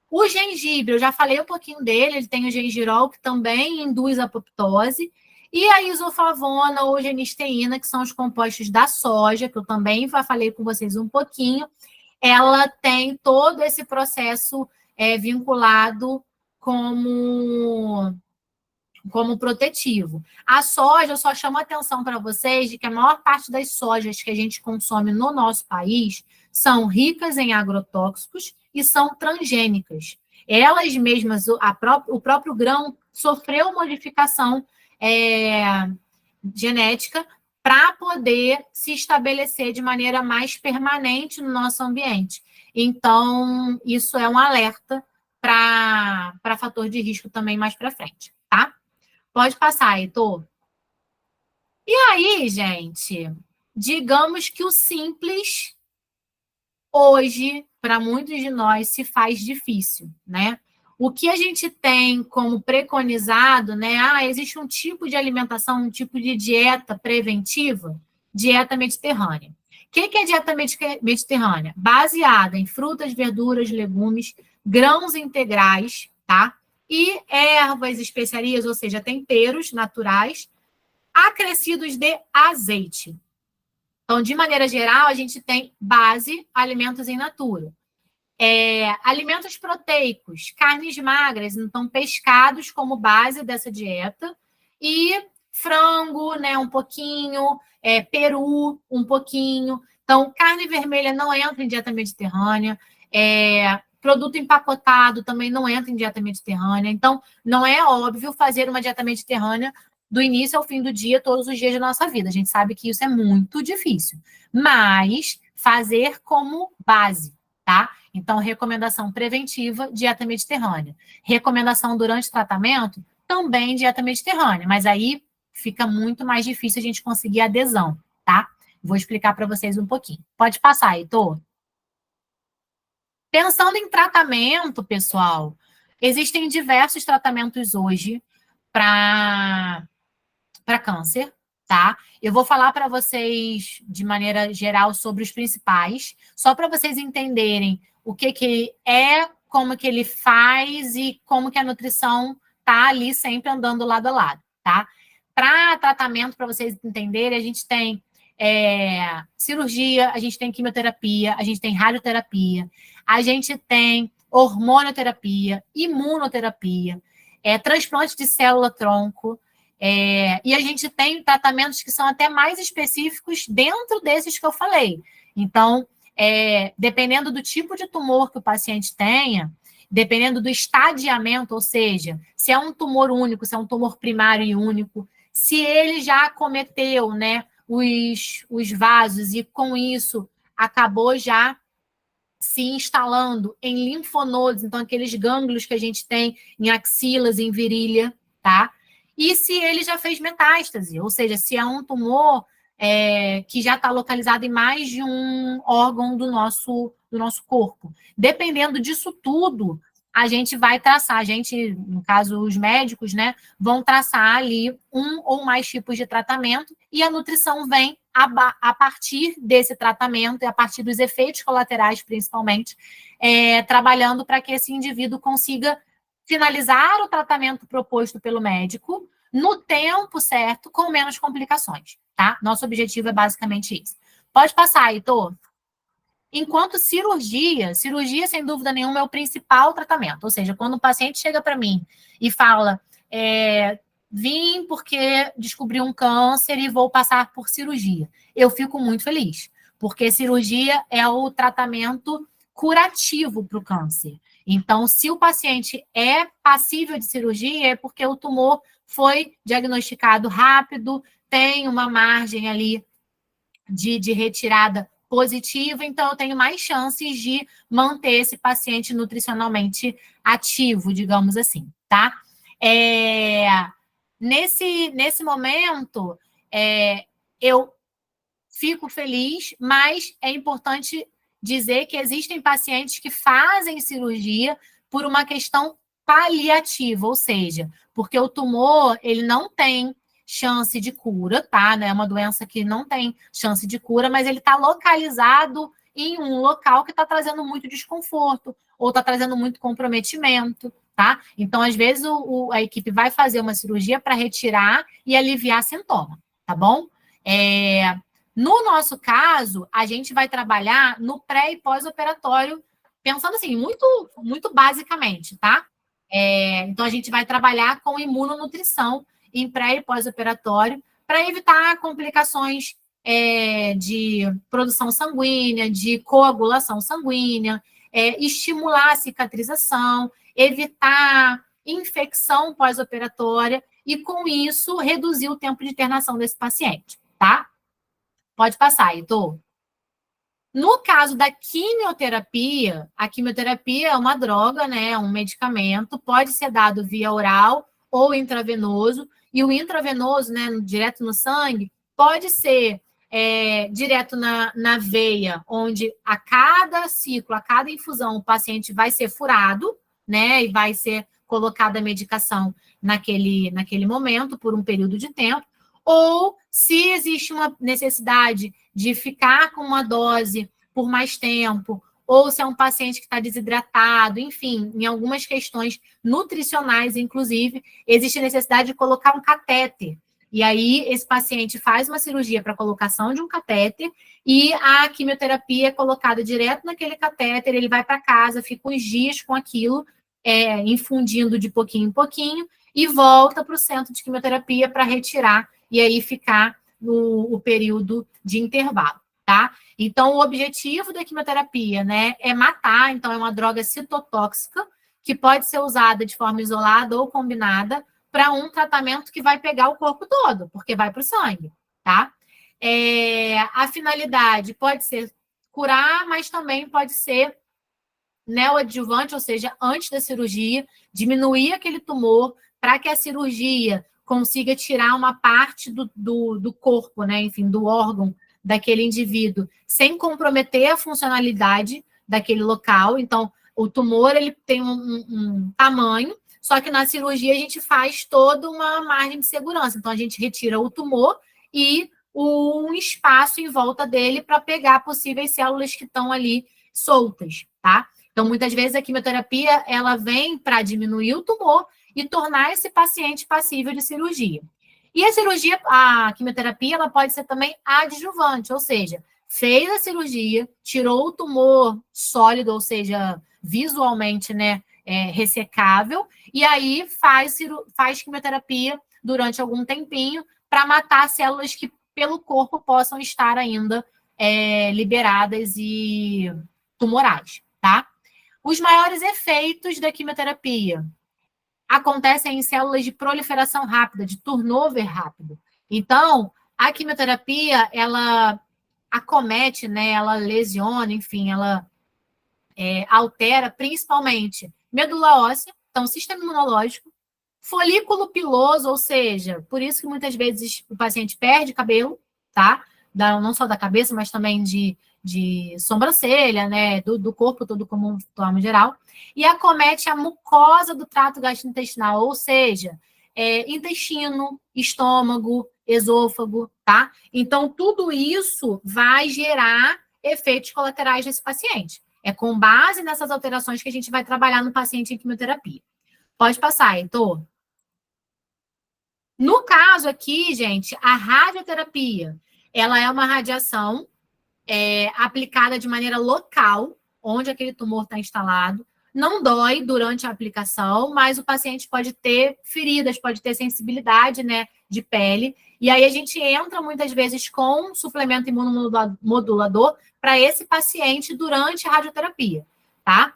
O gengibre, eu já falei um pouquinho dele, ele tem o gengirol, que também induz a apoptose, e a isoflavona ou genisteína, que são os compostos da soja, que eu também falei com vocês um pouquinho, ela tem todo esse processo vinculado como protetivo. A soja, eu só chamo a atenção para vocês de que a maior parte das sojas que a gente consome no nosso país são ricas em agrotóxicos e são transgênicas. Elas mesmas, o próprio grão sofreu modificação genética para poder se estabelecer de maneira mais permanente no nosso ambiente. Então, isso é um alerta para fator de risco também mais para frente, tá? Pode passar, Heitor. E aí, gente, digamos que o simples hoje, para muitos de nós, se faz difícil, né? O que a gente tem como preconizado, né? Existe um tipo de alimentação, um tipo de dieta preventiva, dieta mediterrânea. O que é dieta mediterrânea? Baseada em frutas, verduras, legumes, grãos integrais, tá? E ervas, especiarias, ou seja, temperos naturais, acrescidos de azeite. Então, de maneira geral, a gente tem base, alimentos in natura. Alimentos proteicos, carnes magras, então pescados como base dessa dieta, e frango, né, um pouquinho, peru, um pouquinho. Então, carne vermelha não entra em dieta mediterrânea, produto empacotado também não entra em dieta mediterrânea. Então, não é óbvio fazer uma dieta mediterrânea do início ao fim do dia, todos os dias da nossa vida. A gente sabe que isso é muito difícil, mas fazer como base, tá? Então, recomendação preventiva, dieta mediterrânea. Recomendação durante o tratamento, também dieta mediterrânea, mas aí fica muito mais difícil a gente conseguir adesão, tá? Vou explicar para vocês um pouquinho. Pode passar, Heitor. Pensando em tratamento, pessoal, existem diversos tratamentos hoje para câncer, tá? Eu vou falar para vocês de maneira geral sobre os principais, só para vocês entenderem o que é, como que ele faz e como que a nutrição tá ali sempre andando lado a lado, tá? Para tratamento, para vocês entenderem, a gente tem cirurgia, a gente tem quimioterapia, a gente tem radioterapia, a gente tem hormonioterapia, imunoterapia, transplante de célula-tronco, e a gente tem tratamentos que são até mais específicos dentro desses que eu falei. Então, dependendo do tipo de tumor que o paciente tenha, dependendo do estadiamento, ou seja, se é um tumor único, se é um tumor primário e único, se ele já acometeu, né, os vasos e com isso acabou já se instalando em linfonodos, então aqueles gânglios que a gente tem em axilas, em virilha, tá? E se ele já fez metástase, ou seja, se é um tumor que já está localizado em mais de um órgão do nosso corpo. Dependendo disso tudo, a gente vai traçar, no caso, os médicos, né, vão traçar ali um ou mais tipos de tratamento e a nutrição vem a partir desse tratamento e a partir dos efeitos colaterais, principalmente, trabalhando para que esse indivíduo consiga finalizar o tratamento proposto pelo médico no tempo certo, com menos complicações, tá? Nosso objetivo é basicamente isso. Pode passar, Heitor. Enquanto cirurgia, sem dúvida nenhuma, é o principal tratamento. Ou seja, quando o paciente chega para mim e fala, vim porque descobri um câncer e vou passar por cirurgia, eu fico muito feliz, porque cirurgia é o tratamento curativo para o câncer. Então, se o paciente é passível de cirurgia, é porque o tumor foi diagnosticado rápido, tem uma margem ali de retirada positiva, então eu tenho mais chances de manter esse paciente nutricionalmente ativo, digamos assim, tá? Nesse momento, eu fico feliz, mas é importante dizer que existem pacientes que fazem cirurgia por uma questão paliativa, ou seja, porque o tumor, ele não tem chance de cura, tá? Não é uma doença que não tem chance de cura, mas ele está localizado em um local que está trazendo muito desconforto ou está trazendo muito comprometimento, tá? Então, às vezes, a equipe vai fazer uma cirurgia para retirar e aliviar sintoma, tá bom? No nosso caso, a gente vai trabalhar no pré e pós-operatório, pensando assim, muito, muito basicamente, tá? Então, a gente vai trabalhar com imunonutrição em pré e pós-operatório para evitar complicações de produção sanguínea, de coagulação sanguínea, estimular a cicatrização, evitar infecção pós-operatória e, com isso, reduzir o tempo de internação desse paciente, tá? Pode passar, Heitor. No caso da quimioterapia, a quimioterapia é uma droga, né? É um medicamento, pode ser dado via oral ou intravenoso, e o intravenoso, né, direto no sangue, pode ser direto na veia, onde a cada ciclo, a cada infusão, o paciente vai ser furado, né? E vai ser colocada a medicação naquele momento, por um período de tempo, ou se existe uma necessidade de ficar com uma dose por mais tempo, ou se é um paciente que está desidratado, enfim, em algumas questões nutricionais, inclusive, existe a necessidade de colocar um catéter. E aí, esse paciente faz uma cirurgia para colocação de um catéter e a quimioterapia é colocada direto naquele catéter, ele vai para casa, fica uns dias com aquilo, infundindo de pouquinho em pouquinho, e volta para o centro de quimioterapia para retirar e aí ficar no período de intervalo, tá? Então, o objetivo da quimioterapia, né, é matar, então é uma droga citotóxica que pode ser usada de forma isolada ou combinada para um tratamento que vai pegar o corpo todo, porque vai para o sangue, tá? A finalidade pode ser curar, mas também pode ser neoadjuvante, ou seja, antes da cirurgia, diminuir aquele tumor para que a cirurgia consiga tirar uma parte do corpo, né? Enfim, do órgão daquele indivíduo, sem comprometer a funcionalidade daquele local. Então, o tumor ele tem um tamanho, só que na cirurgia a gente faz toda uma margem de segurança. Então, a gente retira o tumor e um espaço em volta dele para pegar possíveis células que estão ali soltas, tá? Então, muitas vezes a quimioterapia ela vem para diminuir o tumor e tornar esse paciente passível de cirurgia. E a quimioterapia, ela pode ser também adjuvante, ou seja, fez a cirurgia, tirou o tumor sólido, ou seja, visualmente, né, ressecável, e aí faz quimioterapia durante algum tempinho para matar células que pelo corpo possam estar ainda liberadas e tumorais, tá? Os maiores efeitos da quimioterapia acontecem em células de proliferação rápida, de turnover rápido. Então, a quimioterapia, ela acomete, né, ela lesiona, enfim, ela altera principalmente medula óssea, então, sistema imunológico, folículo piloso, ou seja, por isso que muitas vezes o paciente perde cabelo, tá? Não só da cabeça, mas também de sobrancelha, né? Do corpo todo como um forma geral. E acomete a mucosa do trato gastrointestinal, ou seja, intestino, estômago, esôfago, tá? Então, tudo isso vai gerar efeitos colaterais nesse paciente. É com base nessas alterações que a gente vai trabalhar no paciente em quimioterapia. Pode passar, Heitor. No caso aqui, gente, a radioterapia, ela é uma radiação aplicada de maneira local, onde aquele tumor está instalado. Não dói durante a aplicação, mas o paciente pode ter feridas, pode ter sensibilidade, né, de pele. E aí a gente entra muitas vezes com suplemento imunomodulador para esse paciente durante a radioterapia, tá?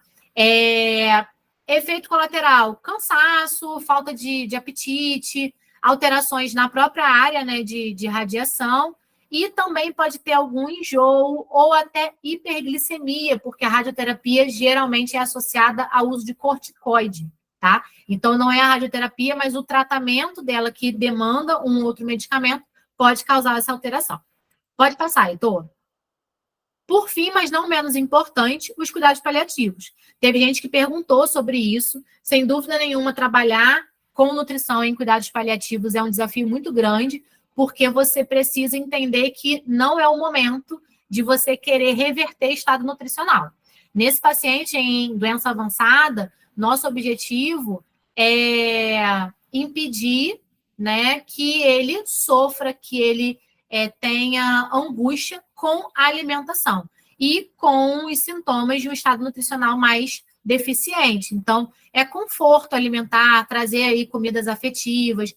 Efeito colateral, cansaço, falta de apetite, alterações na própria área, né, de radiação, e também pode ter algum enjoo ou até hiperglicemia, porque a radioterapia geralmente é associada ao uso de corticoide, tá? Então, não é a radioterapia, mas o tratamento dela que demanda um outro medicamento pode causar essa alteração. Pode passar, Heitor. Por fim, mas não menos importante, os cuidados paliativos. Teve gente que perguntou sobre isso. Sem dúvida nenhuma, trabalhar com nutrição em cuidados paliativos é um desafio muito grande, porque você precisa entender que não é o momento de você querer reverter estado nutricional. Nesse paciente em doença avançada, nosso objetivo é impedir, né, que ele sofra, que ele tenha angústia com a alimentação e com os sintomas de um estado nutricional mais deficiente. Então, é conforto alimentar, trazer aí comidas afetivas,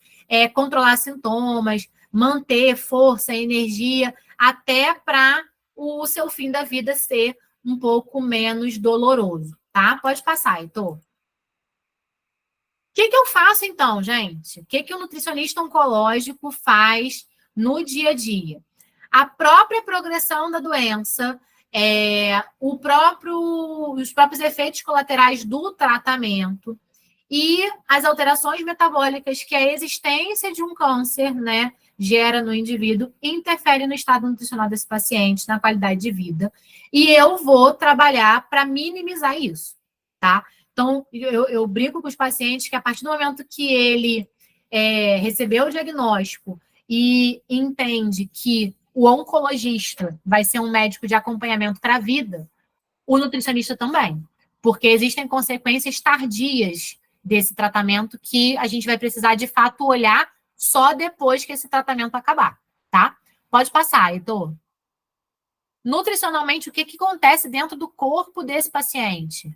controlar sintomas, manter força, energia, até para o seu fim da vida ser um pouco menos doloroso, tá? Pode passar, Heitor. O que eu faço, então, gente? O que o nutricionista oncológico faz no dia a dia? A própria progressão da doença, os próprios efeitos colaterais do tratamento e as alterações metabólicas que a existência de um câncer, né, gera no indivíduo, interfere no estado nutricional desse paciente, na qualidade de vida. E eu vou trabalhar para minimizar isso, tá? Então, eu brinco com os pacientes que a partir do momento que ele recebeu o diagnóstico e entende que o oncologista vai ser um médico de acompanhamento para a vida, o nutricionista também, porque existem consequências tardias desse tratamento que a gente vai precisar, de fato, olhar só depois que esse tratamento acabar, tá? Pode passar, Heitor. Nutricionalmente, o que acontece dentro do corpo desse paciente?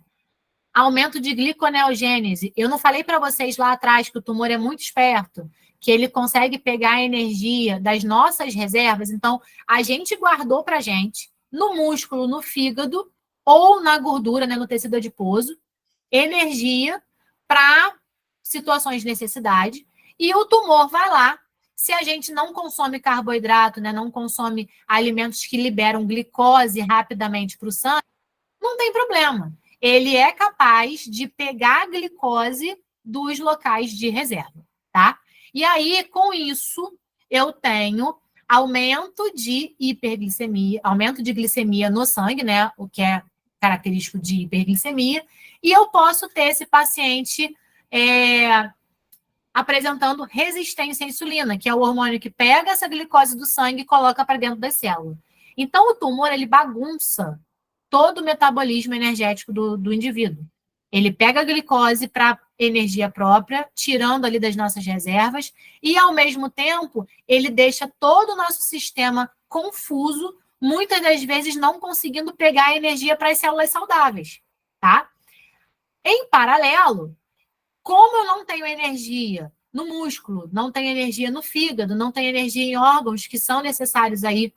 Aumento de gliconeogênese. Eu não falei para vocês lá atrás que o tumor é muito esperto, que ele consegue pegar a energia das nossas reservas. Então, a gente guardou para a gente, no músculo, no fígado, ou na gordura, né, no tecido adiposo, energia para situações de necessidade, e o tumor vai lá. Se a gente não consome carboidrato, né, não consome alimentos que liberam glicose rapidamente para o sangue, não tem problema. Ele é capaz de pegar a glicose dos locais de reserva, tá? E aí, com isso, eu tenho aumento de hiperglicemia, aumento de glicemia no sangue, né? O que é característico de hiperglicemia, e eu posso ter esse paciente apresentando resistência à insulina, que é o hormônio que pega essa glicose do sangue e coloca para dentro da célula. Então, o tumor, ele bagunça todo o metabolismo energético do indivíduo. Ele pega a glicose para energia própria, tirando ali das nossas reservas, e, ao mesmo tempo, ele deixa todo o nosso sistema confuso, muitas das vezes não conseguindo pegar a energia para as células saudáveis, tá? Em paralelo, como eu não tenho energia no músculo, não tenho energia no fígado, não tenho energia em órgãos que são necessários aí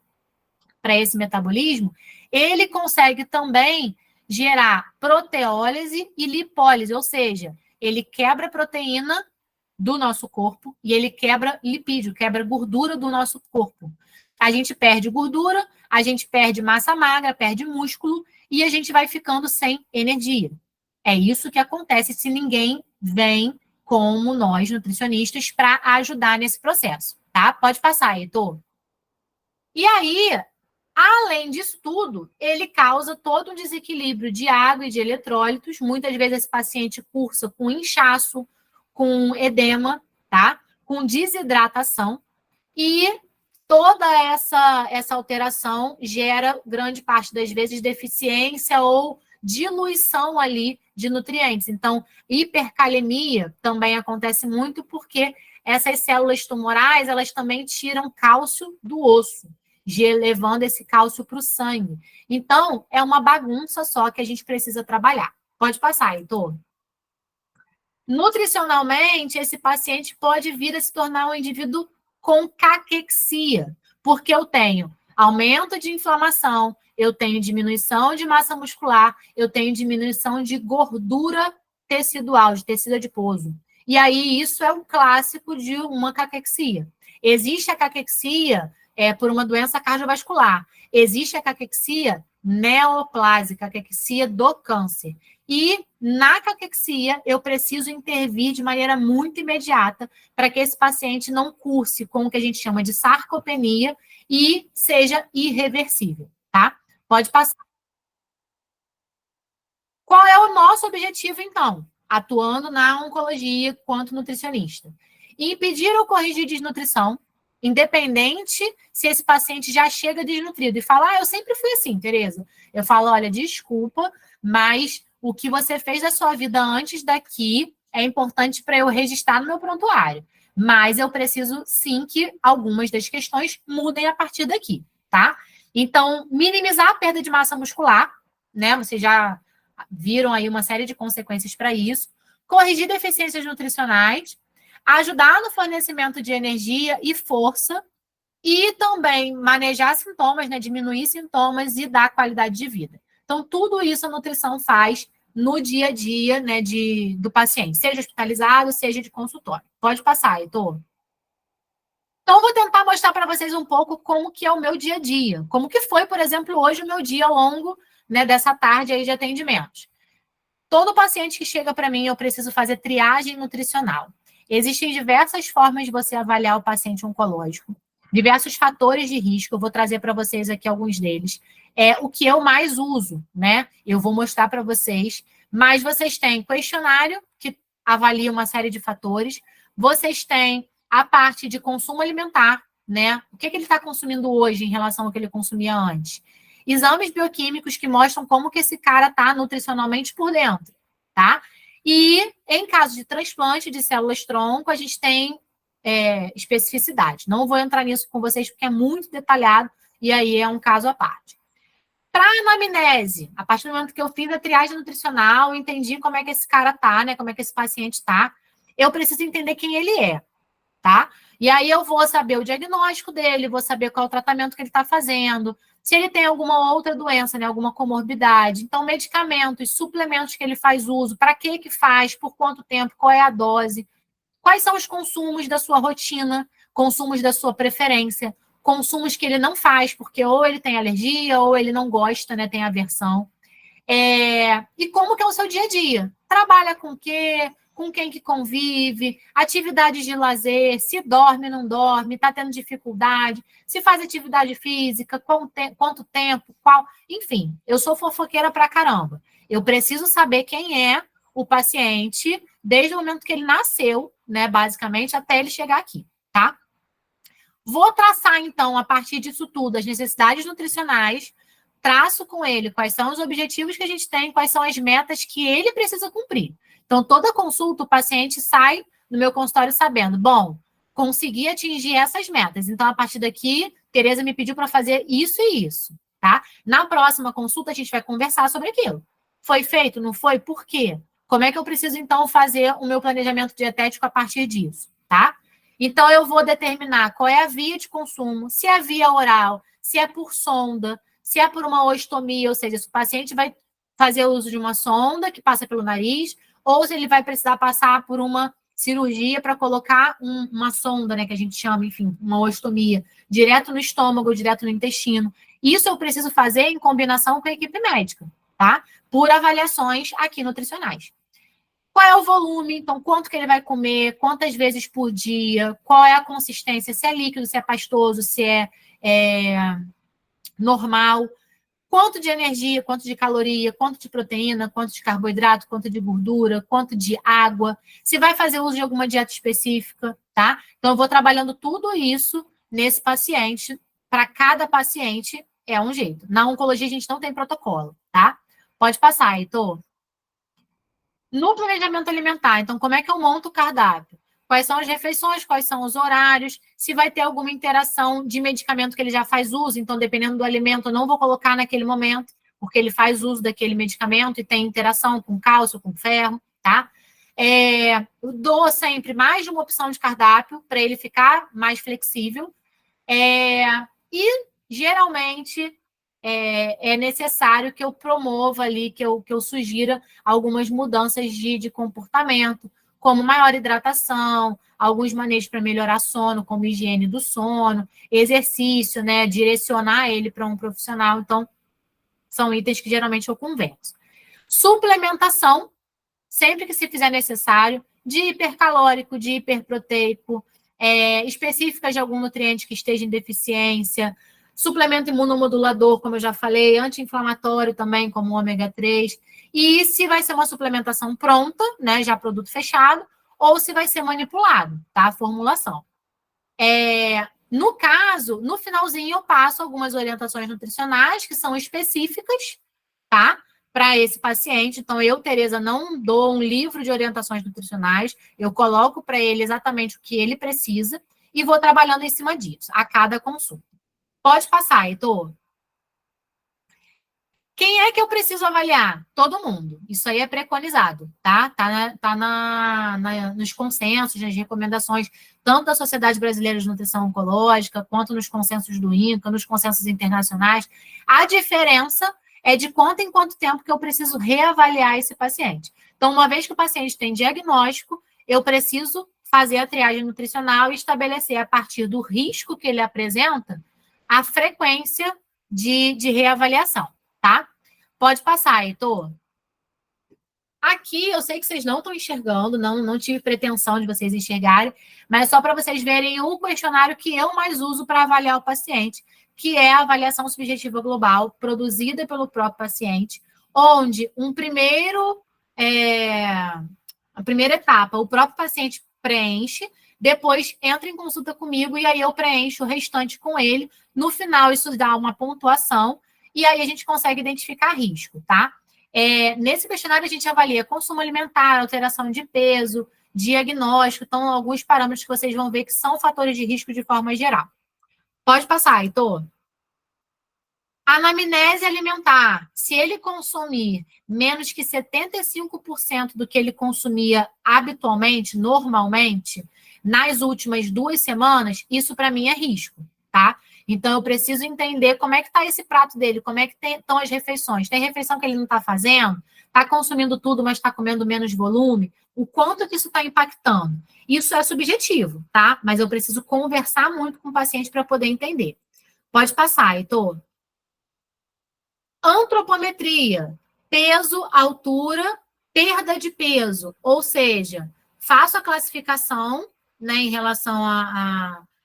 para esse metabolismo, ele consegue também gerar proteólise e lipólise, ou seja, ele quebra a proteína do nosso corpo e ele quebra lipídio, quebra gordura do nosso corpo. A gente perde gordura, a gente perde massa magra, perde músculo e a gente vai ficando sem energia. É isso que acontece se ninguém vem como nós, nutricionistas, para ajudar nesse processo, tá? Pode passar, Heitor. E aí, além disso tudo, ele causa todo um desequilíbrio de água e de eletrólitos. Muitas vezes esse paciente cursa com inchaço, com edema, tá? Com desidratação. E toda essa alteração gera, grande parte das vezes, deficiência ou diluição ali de nutrientes. Então, hipercalemia também acontece muito porque essas células tumorais, elas também tiram cálcio do osso, levando esse cálcio para o sangue. Então, é uma bagunça só que a gente precisa trabalhar. Pode passar, Heitor. Nutricionalmente, esse paciente pode vir a se tornar um indivíduo com caquexia, porque eu tenho aumento de inflamação, eu tenho diminuição de massa muscular, eu tenho diminuição de gordura tecidual, de tecido adiposo. E aí, isso é um clássico de uma caquexia. Existe a caquexia por uma doença cardiovascular. Existe a caquexia neoplásica, caquexia do câncer. E na caquexia, eu preciso intervir de maneira muito imediata para que esse paciente não curse com o que a gente chama de sarcopenia e seja irreversível, tá? Pode passar. Qual é o nosso objetivo, então? Atuando na oncologia quanto nutricionista. Impedir ou corrigir desnutrição, independente se esse paciente já chega desnutrido e fala, eu sempre fui assim, Tereza. Eu falo, olha, desculpa, mas o que você fez da sua vida antes daqui é importante para eu registrar no meu prontuário. Mas eu preciso, sim, que algumas das questões mudem a partir daqui, tá? Então, minimizar a perda de massa muscular, né? Você já viram aí uma série de consequências para isso, corrigir deficiências nutricionais, ajudar no fornecimento de energia e força, e também manejar sintomas, né, diminuir sintomas e dar qualidade de vida. Então, tudo isso a nutrição faz no dia a dia, né, do paciente, seja hospitalizado, seja de consultório. Pode passar, Heitor. Então, vou tentar mostrar para vocês um pouco como que é o meu dia a dia, como que foi, por exemplo, hoje o meu dia ao longo, né, dessa tarde aí de atendimentos. Todo paciente que chega para mim, eu preciso fazer triagem nutricional. Existem diversas formas de você avaliar o paciente oncológico, diversos fatores de risco, eu vou trazer para vocês aqui alguns deles. É o que eu mais uso, né? Eu vou mostrar para vocês, mas vocês têm questionário, que avalia uma série de fatores, vocês têm a parte de consumo alimentar, né? O que ele está consumindo hoje em relação ao que ele consumia antes? Exames bioquímicos que mostram como que esse cara está nutricionalmente por dentro, tá? E em caso de transplante de células-tronco, a gente tem especificidade. Não vou entrar nisso com vocês porque é muito detalhado e aí é um caso à parte. Para anamnese, a partir do momento que eu fiz a triagem nutricional, entendi como é que esse cara tá, né? Como é que esse paciente tá, eu preciso entender quem ele é, tá? E aí eu vou saber o diagnóstico dele, vou saber qual é o tratamento que ele está fazendo, se ele tem alguma outra doença, né, alguma comorbidade. Então, medicamentos, suplementos que ele faz uso, para que faz, por quanto tempo, qual é a dose, quais são os consumos da sua rotina, consumos da sua preferência, consumos que ele não faz, porque ou ele tem alergia, ou ele não gosta, né, tem aversão. E como que é o seu dia a dia? Trabalha com o quê? Com quem que convive? Atividades de lazer? Se dorme, não dorme? Está tendo dificuldade? Se faz atividade física? Quanto tempo? Qual? Enfim, eu sou fofoqueira pra caramba. Eu preciso saber quem é o paciente desde o momento que ele nasceu, né, basicamente, até ele chegar aqui, tá? Vou traçar, então, a partir disso tudo, as necessidades nutricionais, traço com ele quais são os objetivos que a gente tem, quais são as metas que ele precisa cumprir. Então, toda consulta, o paciente sai do meu consultório sabendo, bom, consegui atingir essas metas. Então, a partir daqui, Tereza me pediu para fazer isso e isso, tá? Na próxima consulta, a gente vai conversar sobre aquilo. Foi feito? Não foi? Por quê? Como é que eu preciso, então, fazer o meu planejamento dietético a partir disso, tá? Então, eu vou determinar qual é a via de consumo, se é via oral, se é por sonda, se é por uma ostomia, ou seja, se o paciente vai fazer uso de uma sonda que passa pelo nariz, ou se ele vai precisar passar por uma cirurgia para colocar uma sonda, né, que a gente chama, enfim, uma ostomia, direto no estômago, direto no intestino. Isso eu preciso fazer em combinação com a equipe médica, tá? Por avaliações aqui nutricionais. Qual é o volume? Então, quanto que ele vai comer? Quantas vezes por dia? Qual é a consistência? Se é líquido, se é pastoso, se é normal? Quanto de energia, quanto de caloria, quanto de proteína, quanto de carboidrato, quanto de gordura, quanto de água? Se vai fazer uso de alguma dieta específica, tá? Então, eu vou trabalhando tudo isso nesse paciente. Para cada paciente é um jeito. Na oncologia, a gente não tem protocolo, tá? Pode passar, Heitor. No planejamento alimentar, então, como é que eu monto o cardápio? Quais são as refeições, quais são os horários, se vai ter alguma interação de medicamento que ele já faz uso, então, dependendo do alimento, eu não vou colocar naquele momento, porque ele faz uso daquele medicamento e tem interação com cálcio, com ferro, tá? Eu dou sempre mais de uma opção de cardápio para ele ficar mais flexível. E, geralmente, é necessário que eu promova ali, que eu sugira algumas mudanças de comportamento, como maior hidratação, alguns manejos para melhorar sono, como higiene do sono, exercício, né? Direcionar ele para um profissional. Então, São itens que geralmente eu converso. Suplementação, sempre que se fizer necessário, de hipercalórico, de hiperproteico, específicas de algum nutriente que esteja em deficiência, suplemento imunomodulador, como eu já falei, anti-inflamatório também, como o ômega 3, e se vai ser uma suplementação pronta, né, já produto fechado, ou se vai ser manipulado, tá, a formulação. No caso, no finalzinho eu passo algumas orientações nutricionais que são específicas, tá, para esse paciente. Então, eu, Tereza, não dou um livro de orientações nutricionais, eu coloco para ele exatamente o que ele precisa e vou trabalhando em cima disso, a cada consulta. Pode passar, Heitor. Quem é que eu preciso avaliar? Todo mundo. Isso aí é preconizado, tá? Nos consensos, nas recomendações, tanto da Sociedade Brasileira de Nutrição Oncológica, quanto nos consensos do INCA, nos consensos internacionais. A diferença é de quanto em quanto tempo que eu preciso reavaliar esse paciente. Então, uma vez que o paciente tem diagnóstico, eu preciso fazer a triagem nutricional e estabelecer, a partir do risco que ele apresenta, a frequência de reavaliação, tá? Pode passar, Heitor. Aqui, eu sei que vocês não estão enxergando, não tive pretensão de vocês enxergarem, mas é só para vocês verem o questionário que eu mais uso para avaliar o paciente, que é a avaliação subjetiva global, produzida pelo próprio paciente, onde a primeira etapa, o próprio paciente preenche, depois entra em consulta comigo e aí eu preencho o restante com ele. No final, isso dá uma pontuação e aí a gente consegue identificar risco, tá? Nesse questionário, a gente avalia consumo alimentar, alteração de peso, diagnóstico, então alguns parâmetros que vocês vão ver que são fatores de risco de forma geral. Pode passar, Heitor. Anamnese alimentar. Se ele consumir menos que 75% do que ele consumia habitualmente, normalmente, nas últimas 2 semanas, isso para mim é risco, tá? Então, eu preciso entender como é que está esse prato dele, como é que estão as refeições. Tem refeição que ele não está fazendo? Está consumindo tudo, mas está comendo menos volume? O quanto que isso está impactando? Isso é subjetivo, tá? Mas eu preciso conversar muito com o paciente para poder entender. Pode passar, Heitor. Antropometria, peso, altura, perda de peso, ou seja, faço a classificação, né, em relação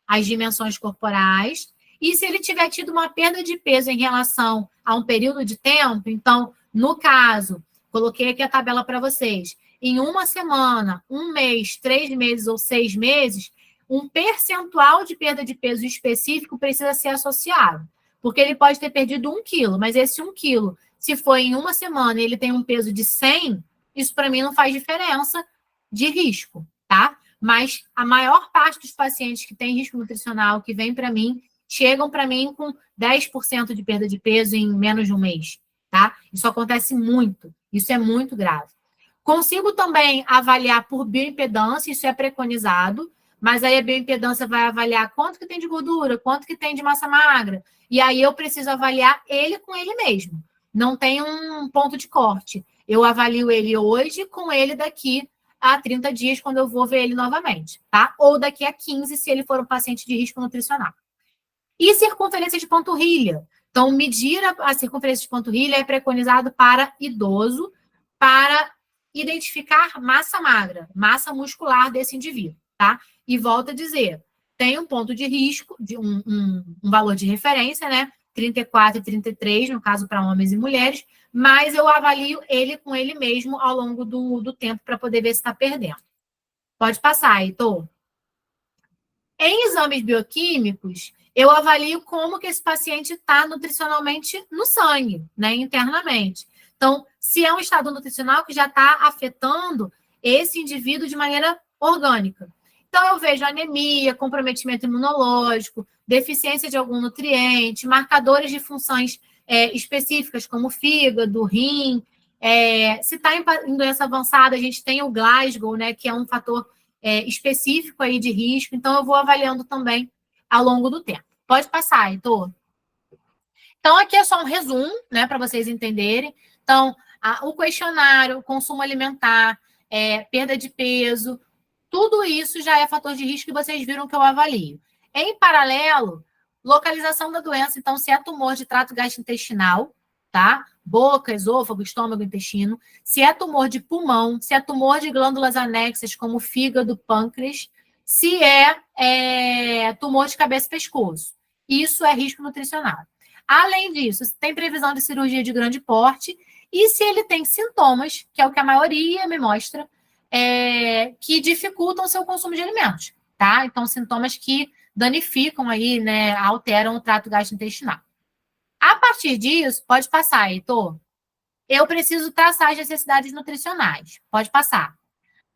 às dimensões corporais, e se ele tiver tido uma perda de peso em relação a um período de tempo, então, no caso, coloquei aqui a tabela para vocês, em 1 semana, 1 mês, 3 meses ou 6 meses, um percentual de perda de peso específico precisa ser associado. Porque ele pode ter perdido 1 quilo, mas esse 1 quilo, se for em 1 semana e ele tem um peso de 100, isso para mim não faz diferença de risco, tá? Mas a maior parte dos pacientes que têm risco nutricional, que vêm para mim, chegam para mim com 10% de perda de peso em menos de um mês, tá? Isso acontece muito, isso é muito grave. Consigo também avaliar por bioimpedância, isso é preconizado, mas aí a bioimpedância vai avaliar quanto que tem de gordura, quanto que tem de massa magra, e aí eu preciso avaliar ele com ele mesmo. Não tem um ponto de corte. Eu avalio ele hoje com ele daqui a 30 dias, quando eu vou ver ele novamente, tá? Ou daqui a 15, se ele for um paciente de risco nutricional. E circunferência de panturrilha. Então, medir a circunferência de panturrilha é preconizado para idoso, para identificar massa magra, massa muscular desse indivíduo, tá? E volto a dizer, tem um ponto de risco, de um valor de referência, né? 34 e 33, no caso para homens e mulheres, mas eu avalio ele com ele mesmo ao longo do tempo para poder ver se está perdendo. Pode passar, Heitor. Em exames bioquímicos, eu avalio como que esse paciente está nutricionalmente no sangue, né, internamente. Então, se é um estado nutricional que já está afetando esse indivíduo de maneira orgânica. Então, eu vejo anemia, comprometimento imunológico, deficiência de algum nutriente, marcadores de funções específicas, como fígado, rim. Se está em doença avançada, a gente tem o Glasgow, né, que é um fator específico aí de risco. Então, eu vou avaliando também ao longo do tempo. Pode passar, Heitor. Então, aqui é só um resumo, né, para vocês entenderem. Então, o questionário, o consumo alimentar, perda de peso, tudo isso já é fator de risco que vocês viram que eu avalio. Em paralelo, localização da doença, então, se é tumor de trato gastrointestinal, tá? Boca, esôfago, estômago, intestino. Se é tumor de pulmão, se é tumor de glândulas anexas, como fígado, pâncreas, se é tumor de cabeça e pescoço. Isso é risco nutricional. Além disso, tem previsão de cirurgia de grande porte e se ele tem sintomas, que é o que a maioria me mostra, que dificultam o seu consumo de alimentos, tá? Então, sintomas que danificam aí, né, alteram o trato gastrointestinal. A partir disso, pode passar, Heitor. Eu preciso traçar as necessidades nutricionais. Pode passar.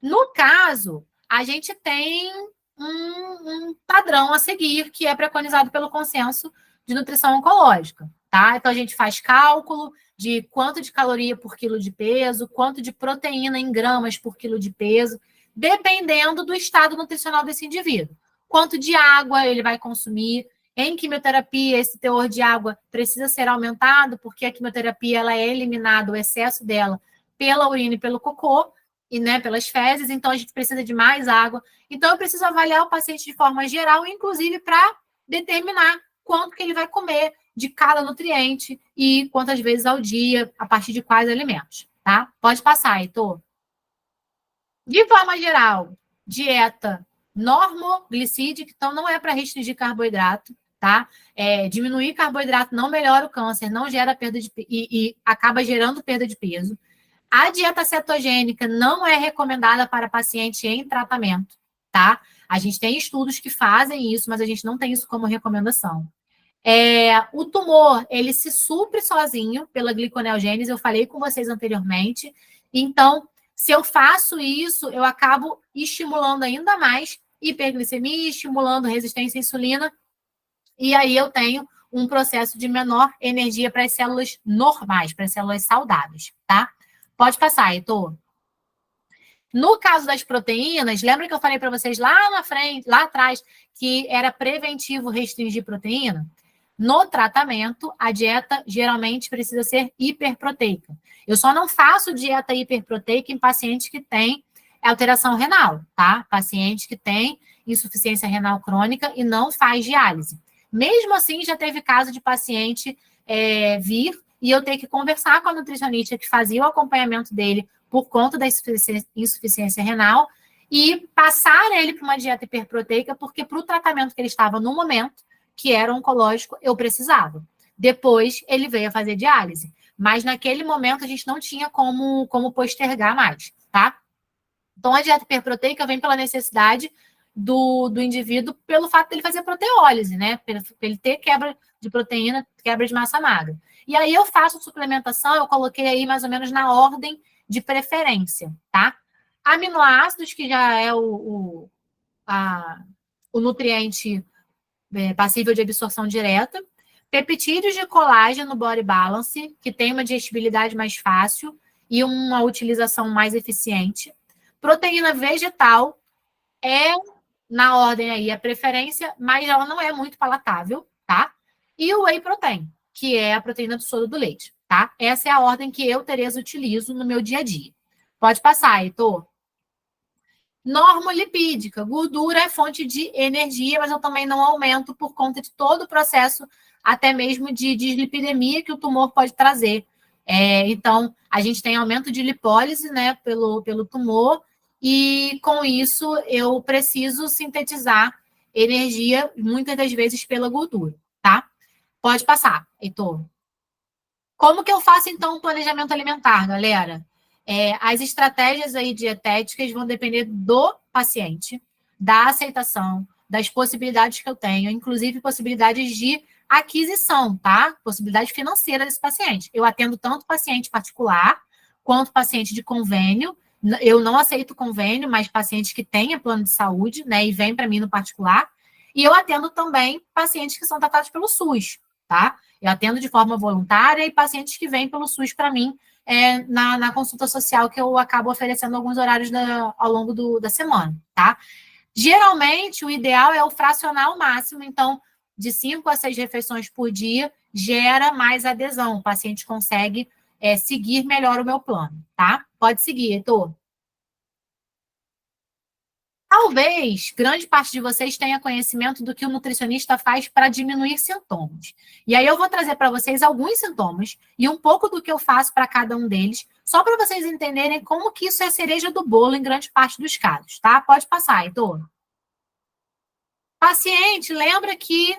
No caso, a gente tem um padrão a seguir, que é preconizado pelo consenso de nutrição oncológica, tá? Então, a gente faz cálculo de quanto de caloria por quilo de peso, quanto de proteína em gramas por quilo de peso, dependendo do estado nutricional desse indivíduo. Quanto de água ele vai consumir. Em quimioterapia, esse teor de água precisa ser aumentado, porque a quimioterapia ela é eliminada, o excesso dela, pela urina e pelo cocô, e, né, pelas fezes, então a gente precisa de mais água. Então, eu preciso avaliar o paciente de forma geral, inclusive para determinar quanto que ele vai comer de cada nutriente e quantas vezes ao dia, a partir de quais alimentos, tá? Pode passar, Heitor. De forma geral, dieta normoglicídica, então não é para restringir carboidrato, tá? Diminuir carboidrato não melhora o câncer, não gera perda de e acaba gerando perda de peso. A dieta cetogênica não é recomendada para paciente em tratamento, tá? A gente tem estudos que fazem isso, mas a gente não tem isso como recomendação. O tumor, ele se supre sozinho pela gliconeogênese, eu falei com vocês anteriormente. Então, se eu faço isso, eu acabo estimulando ainda mais hiperglicemia, estimulando resistência à insulina, e aí eu tenho um processo de menor energia para as células normais, para as células saudáveis, tá? Pode passar, Heitor. No caso das proteínas, lembra que eu falei para vocês lá na frente, lá atrás, que era preventivo restringir proteína? No tratamento, a dieta geralmente precisa ser hiperproteica. Eu só não faço dieta hiperproteica em pacientes que têm alteração renal, tá? Paciente que tem insuficiência renal crônica e não faz diálise. Mesmo assim, já teve caso de paciente vir e eu ter que conversar com a nutricionista que fazia o acompanhamento dele por conta da insuficiência renal e passar ele para uma dieta hiperproteica, porque para o tratamento que ele estava no momento, que era oncológico, eu precisava. Depois, ele veio a fazer diálise. Mas, naquele momento, a gente não tinha como postergar mais, tá? Então, a dieta hiperproteica vem pela necessidade do indivíduo, pelo fato dele fazer proteólise, né? Para ele ter quebra de proteína, quebra de massa magra. E aí, eu faço suplementação, eu coloquei aí mais ou menos na ordem de preferência, tá? Aminoácidos, que já é o nutriente passível de absorção direta, peptídeos de colágeno Body Balance, que tem uma digestibilidade mais fácil e uma utilização mais eficiente. Proteína vegetal é, na ordem aí, a preferência, mas ela não é muito palatável, tá? E o whey protein, que é a proteína do soro do leite, tá? Essa é a ordem que eu, Tereza, utilizo no meu dia a dia. Pode passar, Heitor. Normolipídica, gordura é fonte de energia, mas eu também não aumento por conta de todo o processo, até mesmo de dislipidemia que o tumor pode trazer. Então, a gente tem aumento de lipólise, né, pelo tumor, e com isso eu preciso sintetizar energia, muitas das vezes pela gordura, tá? Pode passar, Heitor. Como que eu faço, então, o planejamento alimentar, galera? As estratégias aí dietéticas vão depender do paciente, da aceitação, das possibilidades que eu tenho, inclusive possibilidades de aquisição, tá? Possibilidade financeira desse paciente. Eu atendo tanto paciente particular quanto paciente de convênio. Eu não aceito convênio, mas pacientes que tenham plano de saúde, né, e vêm para mim no particular. E eu atendo também pacientes que são tratados pelo SUS, tá? Eu atendo de forma voluntária e pacientes que vêm pelo SUS para mim na consulta social que eu acabo oferecendo alguns horários ao longo da semana, tá? Geralmente, o ideal é o fracional máximo, então, de 5 a 6 refeições por dia, gera mais adesão. O paciente consegue seguir melhor o meu plano, tá? Pode seguir, Heitor. Talvez grande parte de vocês tenha conhecimento do que o nutricionista faz para diminuir sintomas. E aí eu vou trazer para vocês alguns sintomas e um pouco do que eu faço para cada um deles, só para vocês entenderem como que isso é cereja do bolo em grande parte dos casos, tá? Pode passar, Heitor. Paciente, lembra que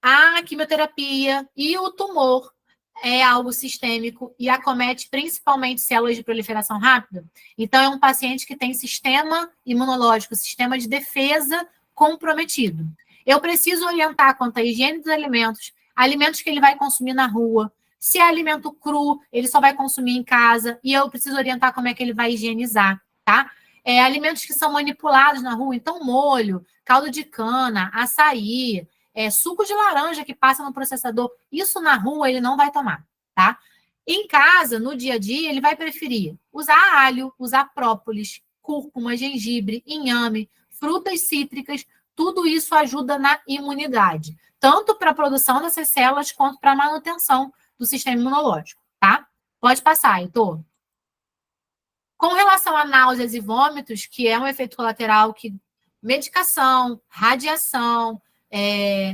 a quimioterapia e o tumor é algo sistêmico e acomete principalmente células de proliferação rápida. Então, é um paciente que tem sistema imunológico, sistema de defesa comprometido. Eu preciso orientar quanto à higiene dos alimentos, alimentos que ele vai consumir na rua. Se é alimento cru, ele só vai consumir em casa, e eu preciso orientar como é que ele vai higienizar, tá? Alimentos que são manipulados na rua, então molho, caldo de cana, açaí, suco de laranja que passa no processador, isso na rua ele não vai tomar, tá? Em casa, no dia a dia, ele vai preferir usar alho, usar própolis, cúrcuma, gengibre, inhame, frutas cítricas, tudo isso ajuda na imunidade, tanto para a produção dessas células quanto para a manutenção do sistema imunológico, tá? Pode passar, Heitor. Com relação a náuseas e vômitos, que é um efeito colateral que medicação, radiação,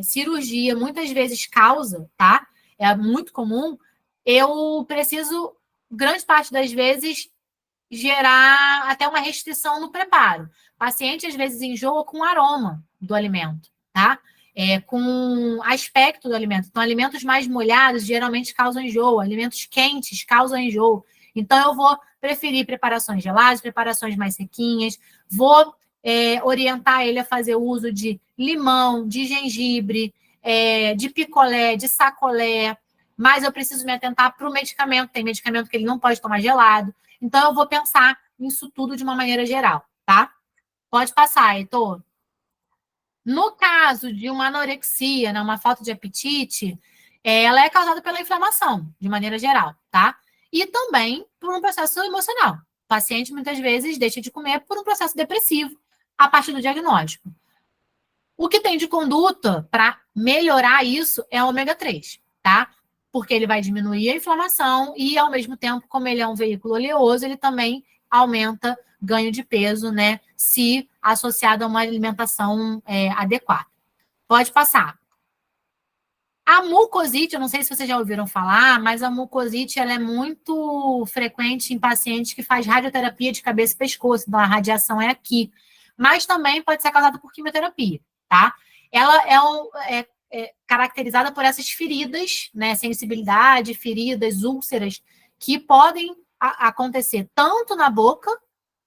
cirurgia, muitas vezes causa, tá? É muito comum. Eu preciso, grande parte das vezes, gerar até uma restrição no preparo. O paciente, às vezes, enjoa com o aroma do alimento, tá? Com aspecto do alimento. Então, alimentos mais molhados geralmente causam enjoo, alimentos quentes causam enjoo. Então, eu vou preferir preparações geladas, preparações mais sequinhas, vou orientar ele a fazer uso de limão, de gengibre, de picolé, de sacolé, mas eu preciso me atentar para o medicamento. Tem medicamento que ele não pode tomar gelado. Então, eu vou pensar nisso tudo de uma maneira geral, tá? Pode passar, Heitor. No caso de uma anorexia, né, uma falta de apetite, ela é causada pela inflamação, de maneira geral, tá? E também por um processo emocional. O paciente, muitas vezes, deixa de comer por um processo depressivo, a partir do diagnóstico. O que tem de conduta para melhorar isso é o ômega 3, tá? Porque ele vai diminuir a inflamação e, ao mesmo tempo, como ele é um veículo oleoso, ele também aumenta ganho de peso, né? Se associado a uma alimentação adequada. Pode passar. A mucosite, eu não sei se vocês já ouviram falar, mas a mucosite ela é muito frequente em pacientes que faz radioterapia de cabeça e pescoço, então a radiação é aqui. Mas também pode ser causada por quimioterapia, tá? Ela é caracterizada por essas feridas, né? Sensibilidade, feridas, úlceras, que podem acontecer tanto na boca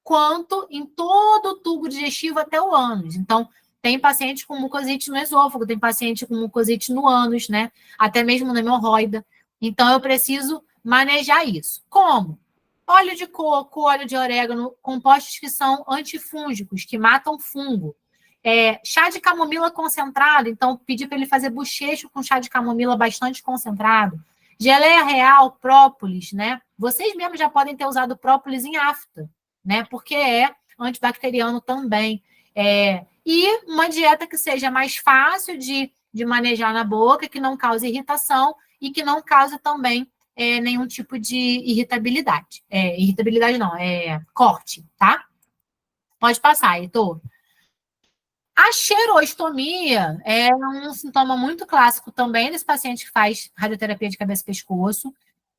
quanto em todo o tubo digestivo até o ânus. Então, tem paciente com mucosite no esôfago, tem paciente com mucosite no ânus, né? Até mesmo na hemorroida. Então, eu preciso manejar isso. Como? Óleo de coco, óleo de orégano, compostos que são antifúngicos, que matam fungo. Chá de camomila concentrado, então pedir para ele fazer bochecho com chá de camomila bastante concentrado. Geleia real, própolis, né? Vocês mesmos já podem ter usado própolis em afta, né? Porque é antibacteriano também. E uma dieta que seja mais fácil de manejar na boca, que não cause irritação e que não cause também nenhum tipo de irritabilidade. Irritabilidade não, corte, tá? Pode passar, Heitor. A xerostomia é um sintoma muito clássico também desse paciente que faz radioterapia de cabeça e pescoço.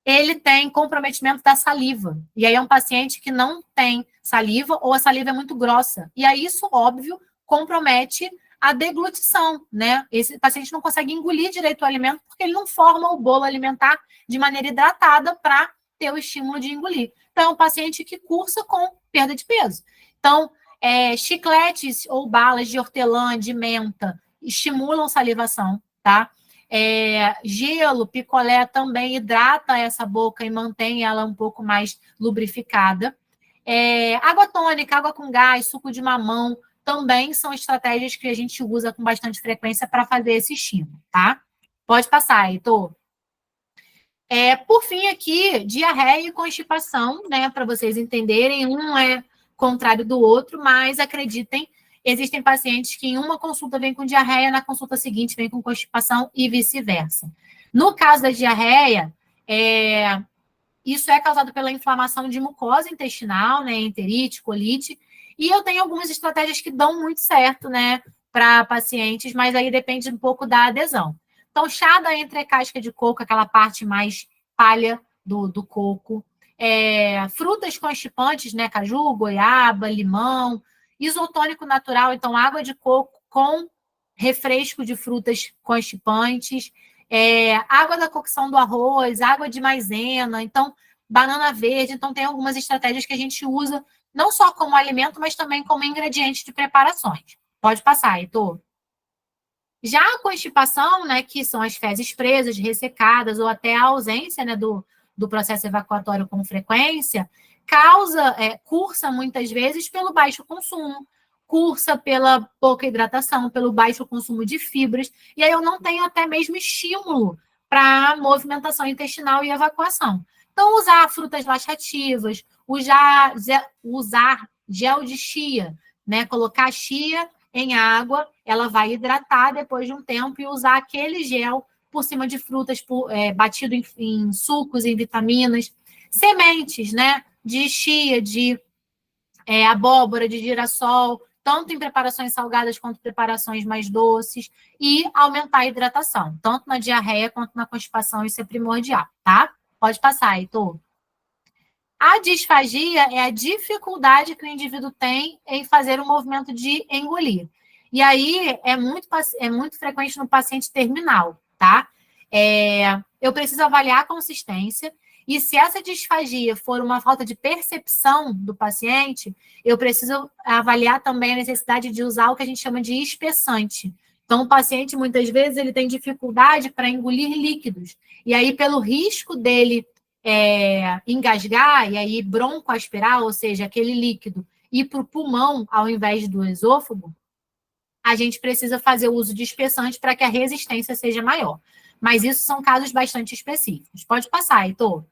Ele tem comprometimento da saliva. E aí é um paciente que não tem saliva ou a saliva é muito grossa. E aí isso, óbvio, compromete a deglutição, né? Esse paciente não consegue engolir direito o alimento porque ele não forma o bolo alimentar de maneira hidratada para ter o estímulo de engolir. Então, é um paciente que cursa com perda de peso. Então, chicletes ou balas de hortelã, de menta, estimulam salivação, tá? Gelo, picolé também hidrata essa boca e mantém ela um pouco mais lubrificada. Água tônica, água com gás, suco de mamão, também são estratégias que a gente usa com bastante frequência para fazer esse estímulo, tá? Pode passar, Heitor. Por fim, aqui, diarreia e constipação, né? Para vocês entenderem, um é contrário do outro, mas acreditem, existem pacientes que em uma consulta vêm com diarreia, na consulta seguinte vem com constipação e vice-versa. No caso da diarreia, isso é causado pela inflamação de mucosa intestinal, né, enterite, colite, E eu tenho algumas estratégias que dão muito certo, né, para pacientes, mas aí depende um pouco da adesão. Então, chá da entrecasca de coco, aquela parte mais palha do coco. Frutas constipantes, né, caju, goiaba, limão. Isotônico natural, então água de coco com refresco de frutas constipantes. Água da cocção do arroz, água de maisena, então banana verde. Então, tem algumas estratégias que a gente usa não só como alimento, mas também como ingrediente de preparações. Pode passar, Heitor. Já a constipação, né, que são as fezes presas, ressecadas, ou até a ausência, né, do processo evacuatório com frequência, cursa muitas vezes pelo baixo consumo, cursa pela pouca hidratação, pelo baixo consumo de fibras, e aí eu não tenho até mesmo estímulo para movimentação intestinal e evacuação. Então, usar frutas laxativas, usar gel de chia, né, colocar chia em água, ela vai hidratar depois de um tempo e usar aquele gel por cima de frutas, batido em sucos, em vitaminas. Sementes, né? De chia, de abóbora, de girassol, tanto em preparações salgadas quanto preparações mais doces, e aumentar a hidratação, tanto na diarreia quanto na constipação, isso é primordial, tá? Pode passar, Heitor. A disfagia é a dificuldade que o indivíduo tem em fazer o movimento de engolir. E aí é muito frequente no paciente terminal, tá? Eu preciso avaliar a consistência, e se essa disfagia for uma falta de percepção do paciente, eu preciso avaliar também a necessidade de usar o que a gente chama de espessante. Então, o paciente, muitas vezes, ele tem dificuldade para engolir líquidos. E aí, pelo risco dele engasgar, e aí broncoaspirar, ou seja, aquele líquido, ir para o pulmão ao invés do esôfago, a gente precisa fazer o uso de espessante para que a resistência seja maior. Mas isso são casos bastante específicos. Pode passar, Heitor.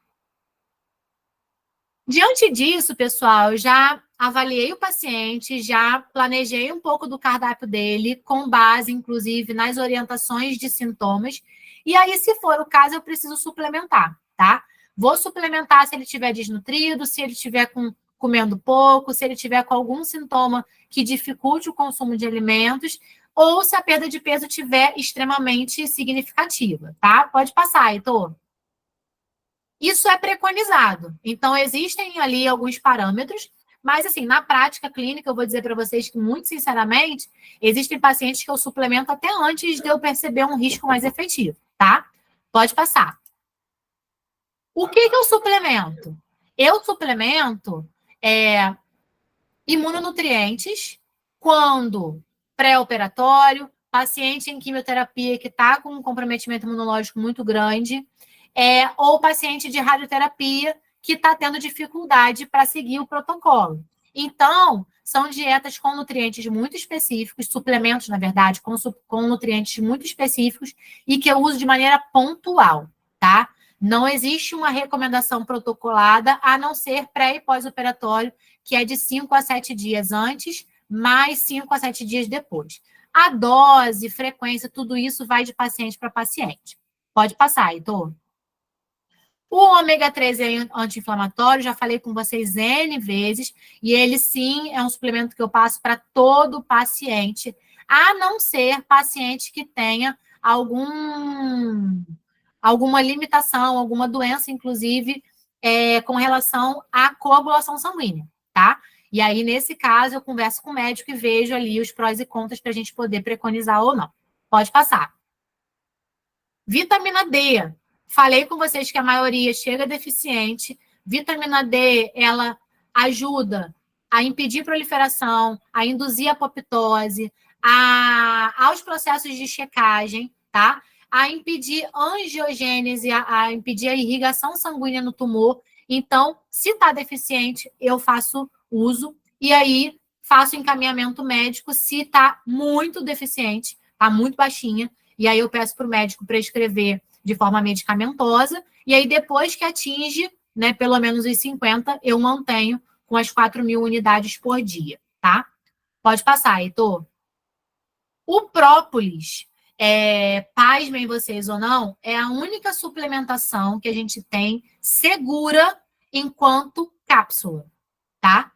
Diante disso, pessoal, eu já avaliei o paciente, já planejei um pouco do cardápio dele, com base, inclusive, nas orientações de sintomas. E aí, se for o caso, eu preciso suplementar, tá? Vou suplementar se ele estiver desnutrido, se ele estiver comendo pouco, se ele estiver com algum sintoma que dificulte o consumo de alimentos, ou se a perda de peso estiver extremamente significativa, tá? Pode passar, Heitor. Isso é preconizado. Então, existem ali alguns parâmetros, mas, assim, na prática clínica, eu vou dizer para vocês que, muito sinceramente, existem pacientes que eu suplemento até antes de eu perceber um risco mais efetivo, tá? Pode passar. O que eu suplemento? Eu suplemento imunonutrientes quando pré-operatório, paciente em quimioterapia que está com um comprometimento imunológico muito grande, ou paciente de radioterapia que está tendo dificuldade para seguir o protocolo. Então, são dietas com nutrientes muito específicos, suplementos, na verdade, com nutrientes muito específicos e que eu uso de maneira pontual, tá? Não existe uma recomendação protocolada, a não ser pré- e pós-operatório, que é de 5 a 7 dias antes, mais 5 a 7 dias depois. A dose, frequência, tudo isso vai de paciente para paciente. Pode passar, Heitor. O ômega 3 é anti-inflamatório, já falei com vocês N vezes, e ele sim é um suplemento que eu passo para todo paciente, a não ser paciente que tenha alguma limitação, alguma doença, inclusive, com relação à coagulação sanguínea, tá? E aí, nesse caso, eu converso com o médico e vejo ali os prós e contras para a gente poder preconizar ou não. Pode passar. Vitamina D. Falei com vocês que a maioria chega deficiente. Vitamina D, ela ajuda a impedir proliferação, a induzir a apoptose, aos processos de checagem, tá? A impedir angiogênese, a impedir a irrigação sanguínea no tumor. Então, se está deficiente, eu faço uso e aí faço encaminhamento médico se está muito deficiente, está muito baixinha, e aí eu peço para o médico prescrever de forma medicamentosa, e aí depois que atinge, né, pelo menos os 50, eu mantenho com as 4.000 unidades por dia, tá? Pode passar, Heitor. O própolis, pasmem vocês ou não, é a única suplementação que a gente tem segura enquanto cápsula, tá?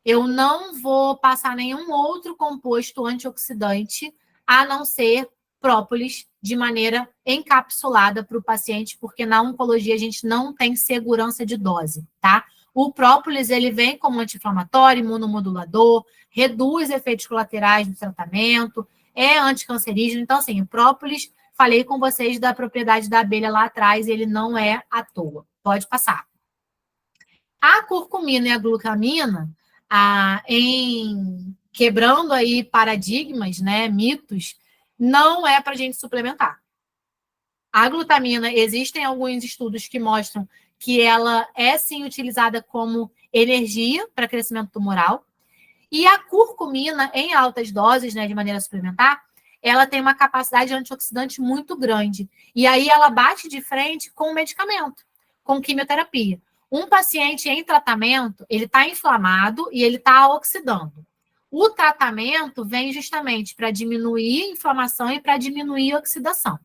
eu não vou passar nenhum outro composto antioxidante, a não ser própolis, de maneira encapsulada para o paciente, porque na oncologia a gente não tem segurança de dose, tá? O própolis, ele vem como anti-inflamatório, imunomodulador, reduz efeitos colaterais do tratamento, é anticancerígeno. Então, assim, o própolis, falei com vocês da propriedade da abelha lá atrás, ele não é à toa. Pode passar. A curcumina e a glucamina, quebrando aí paradigmas, né, mitos, não é para a gente suplementar. A glutamina, existem alguns estudos que mostram que ela é, sim, utilizada como energia para crescimento tumoral. E a curcumina, em altas doses, né, de maneira suplementar, ela tem uma capacidade antioxidante muito grande. E aí ela bate de frente com o medicamento, com quimioterapia. Um paciente em tratamento, ele está inflamado e ele está oxidando. O tratamento vem justamente para diminuir a inflamação e para diminuir a oxidação.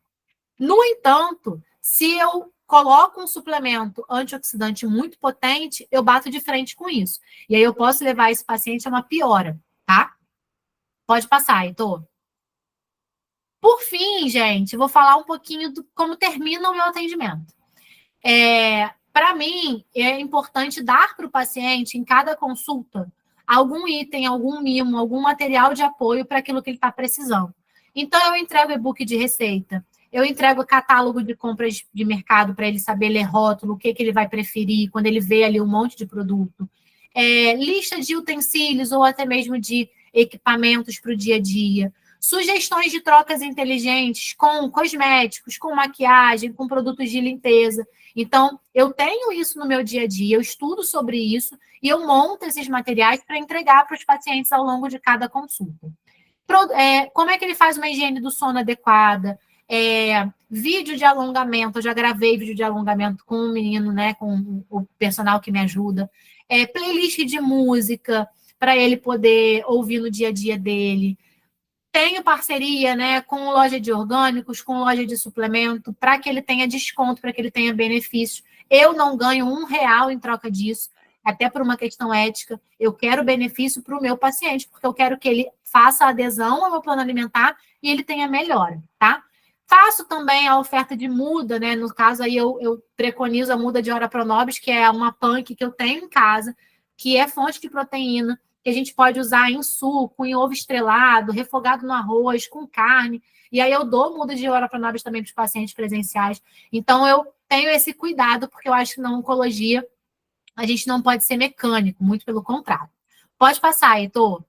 No entanto, se eu coloco um suplemento antioxidante muito potente, eu bato de frente com isso. E aí eu posso levar esse paciente a uma piora, tá? Pode passar, Heitor. Por fim, gente, vou falar um pouquinho de como termina o meu atendimento. Para mim, é importante dar para o paciente, em cada consulta, algum item, algum mimo, algum material de apoio para aquilo que ele está precisando. Então, eu entrego e-book de receita, eu entrego catálogo de compras de mercado para ele saber ler rótulo, o que ele vai preferir quando ele vê ali um monte de produto. Lista de utensílios ou até mesmo de equipamentos para o dia a dia. Sugestões de trocas inteligentes com cosméticos, com maquiagem, com produtos de limpeza. Então, eu tenho isso no meu dia a dia, eu estudo sobre isso e eu monto esses materiais para entregar para os pacientes ao longo de cada consulta. Como é que ele faz uma higiene do sono adequada? Vídeo de alongamento, eu já gravei vídeo de alongamento com o menino, né, com o personal que me ajuda. Playlist de música para ele poder ouvir no dia a dia dele. Tenho parceria, né, com loja de orgânicos, com loja de suplemento, para que ele tenha desconto, para que ele tenha benefício. Eu não ganho R$ 1 em troca disso, até por uma questão ética. Eu quero benefício para o meu paciente, porque eu quero que ele faça adesão ao meu plano alimentar e ele tenha melhora, tá? Faço também a oferta de muda, né? No caso, aí eu preconizo a muda de Ora Pronobis, que é uma punk que eu tenho em casa, que é fonte de proteína, que a gente pode usar em suco, em ovo estrelado, refogado no arroz, com carne. E aí eu dou muda de Ora Pronobis também para os pacientes presenciais. Então, eu tenho esse cuidado, porque eu acho que na oncologia a gente não pode ser mecânico, muito pelo contrário. Pode passar, Heitor.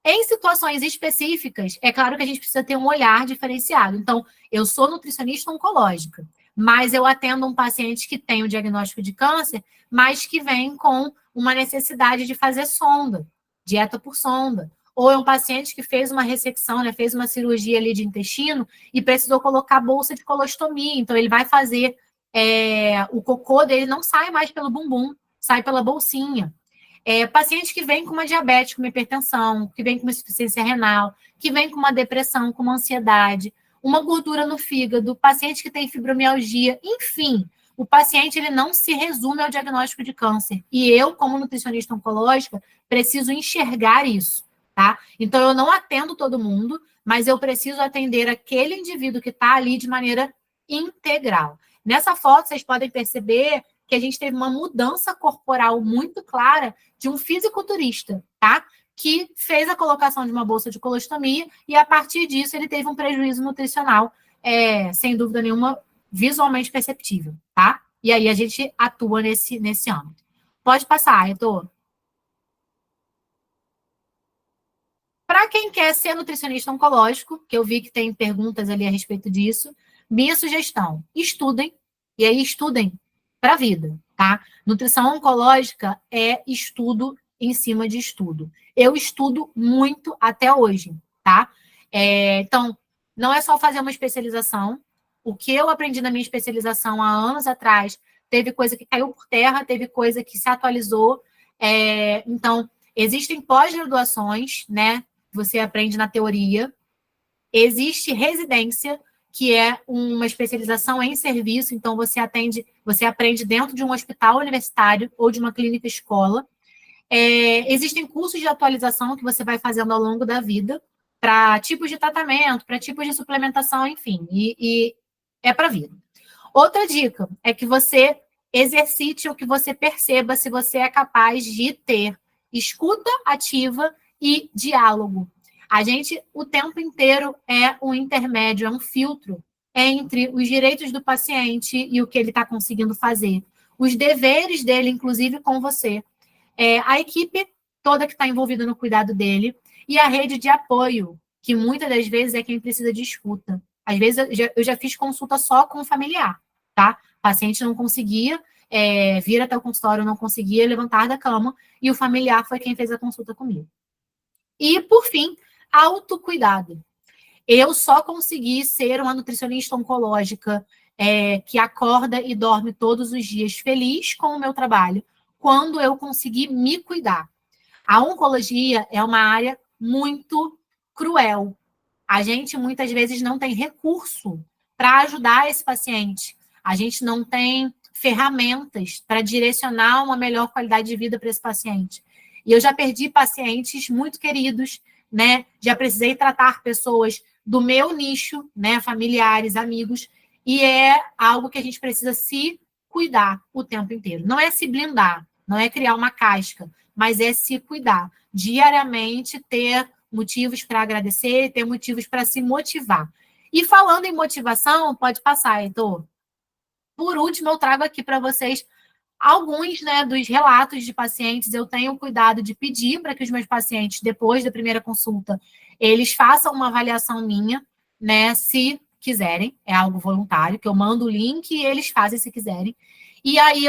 Em situações específicas, é claro que a gente precisa ter um olhar diferenciado. Então, eu sou nutricionista oncológica, mas eu atendo um paciente que tem o diagnóstico de câncer, mas que vem com uma necessidade de fazer sonda, dieta por sonda. Ou é um paciente que fez uma ressecção, né, fez uma cirurgia ali de intestino e precisou colocar bolsa de colostomia. Então, ele vai fazer, o cocô dele não sai mais pelo bumbum, sai pela bolsinha. Paciente que vem com uma diabetes, com uma hipertensão, que vem com uma insuficiência renal, que vem com uma depressão, com uma ansiedade, uma gordura no fígado, paciente que tem fibromialgia, enfim, o paciente ele não se resume ao diagnóstico de câncer. E eu, como nutricionista oncológica, preciso enxergar isso, tá? Então, eu não atendo todo mundo, mas eu preciso atender aquele indivíduo que está ali de maneira integral. Nessa foto, vocês podem perceber que a gente teve uma mudança corporal muito clara de um fisiculturista, tá? Que fez a colocação de uma bolsa de colostomia e, a partir disso, ele teve um prejuízo nutricional, sem dúvida nenhuma, visualmente perceptível, tá? E aí a gente atua nesse âmbito. Pode passar, Heitor. Para quem quer ser nutricionista oncológico, que eu vi que tem perguntas ali a respeito disso, minha sugestão, estudem, e aí estudem para a vida, tá? Nutrição oncológica é estudo em cima de estudo. Eu estudo muito até hoje, tá? Então, não é só fazer uma especialização. O que eu aprendi na minha especialização há anos atrás, teve coisa que caiu por terra, teve coisa que se atualizou. Então, existem pós-graduações, né? Você aprende na teoria. Existe residência, que é uma especialização em serviço, então você aprende dentro de um hospital universitário ou de uma clínica escola. Existem cursos de atualização que você vai fazendo ao longo da vida para tipos de tratamento, para tipos de suplementação, enfim, e é para a vida. Outra dica é que você exercite o que você perceba se você é capaz de ter escuta ativa e diálogo. A gente, o tempo inteiro, é um intermédio, é um filtro entre os direitos do paciente e o que ele está conseguindo fazer. Os deveres dele, inclusive, com você. A equipe toda que está envolvida no cuidado dele e a rede de apoio, que muitas das vezes é quem precisa de escuta. Às vezes eu já fiz consulta só com o familiar, tá? O paciente não conseguia vir até o consultório, não conseguia levantar da cama, e o familiar foi quem fez a consulta comigo. E, por fim, autocuidado. Eu só consegui ser uma nutricionista oncológica que acorda e dorme todos os dias feliz com o meu trabalho, quando eu consegui me cuidar. A oncologia é uma área muito cruel. A gente, muitas vezes, não tem recurso para ajudar esse paciente. A gente não tem ferramentas para direcionar uma melhor qualidade de vida para esse paciente. E eu já perdi pacientes muito queridos, né? Já precisei tratar pessoas do meu nicho, né? Familiares, amigos, e é algo que a gente precisa se cuidar o tempo inteiro. Não é se blindar, não é criar uma casca, mas é se cuidar. Diariamente ter motivos para agradecer, ter motivos para se motivar. E falando em motivação, pode passar, Heitor. Por último, eu trago aqui para vocês alguns, né, dos relatos de pacientes. Eu tenho cuidado de pedir para que os meus pacientes, depois da primeira consulta, eles façam uma avaliação minha, né, se quiserem, é algo voluntário, que eu mando o link e eles fazem se quiserem. E aí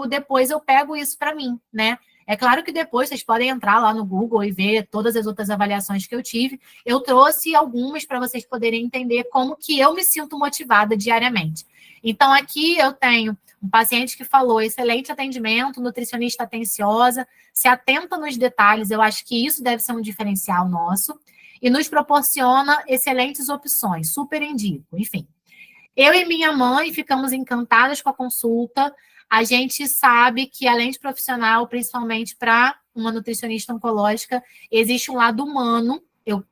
depois eu pego isso para mim, né? É claro que depois vocês podem entrar lá no Google e ver todas as outras avaliações que eu tive. Eu trouxe algumas para vocês poderem entender como que eu me sinto motivada diariamente. Então, aqui eu tenho um paciente que falou: excelente atendimento, nutricionista atenciosa, se atenta nos detalhes. Eu acho que isso deve ser um diferencial nosso. E nos proporciona excelentes opções, super indico, enfim. Eu e minha mãe ficamos encantadas com a consulta. A gente sabe que, além de profissional, principalmente para uma nutricionista oncológica, existe um lado humano. Eu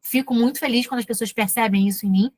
fico muito feliz quando as pessoas percebem isso em mim.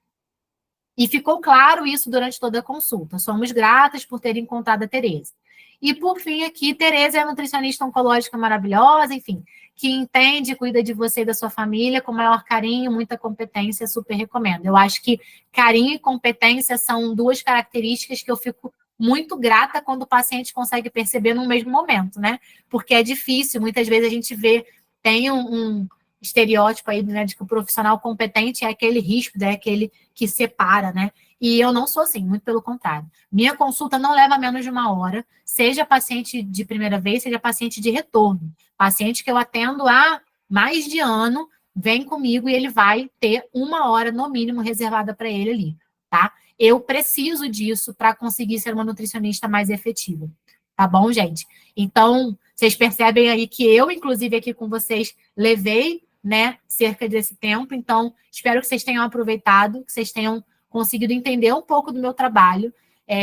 E ficou claro isso durante toda a consulta. Somos gratas por ter encontrado a Tereza. E, por fim, aqui, Tereza é a nutricionista oncológica maravilhosa, enfim, que entende e cuida de você e da sua família com maior carinho, muita competência, super recomendo. Eu acho que carinho e competência são duas características que eu fico muito grata quando o paciente consegue perceber no mesmo momento, né? Porque é difícil, muitas vezes a gente vê, tem um estereótipo aí, né, de que o profissional competente é aquele ríspido, é aquele que separa, né? E eu não sou assim, muito pelo contrário. Minha consulta não leva menos de uma hora, seja paciente de primeira vez, seja paciente de retorno. Paciente que eu atendo há mais de ano, vem comigo e ele vai ter uma hora, no mínimo, reservada para ele ali, tá? Eu preciso disso para conseguir ser uma nutricionista mais efetiva. Tá bom, gente? Então, vocês percebem aí que eu, inclusive, aqui com vocês, levei, né, cerca desse tempo. Então, espero que vocês tenham aproveitado, que vocês tenham conseguido entender um pouco do meu trabalho,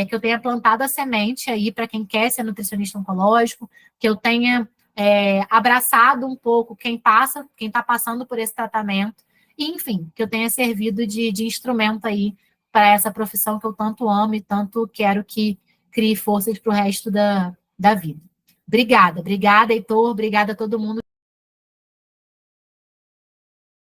que eu tenha plantado a semente aí para quem quer ser nutricionista oncológico, que eu tenha abraçado um pouco quem está passando por esse tratamento, e, enfim, que eu tenha servido de instrumento aí para essa profissão que eu tanto amo e tanto quero que crie forças para o resto da vida. Obrigada, Heitor, obrigada a todo mundo.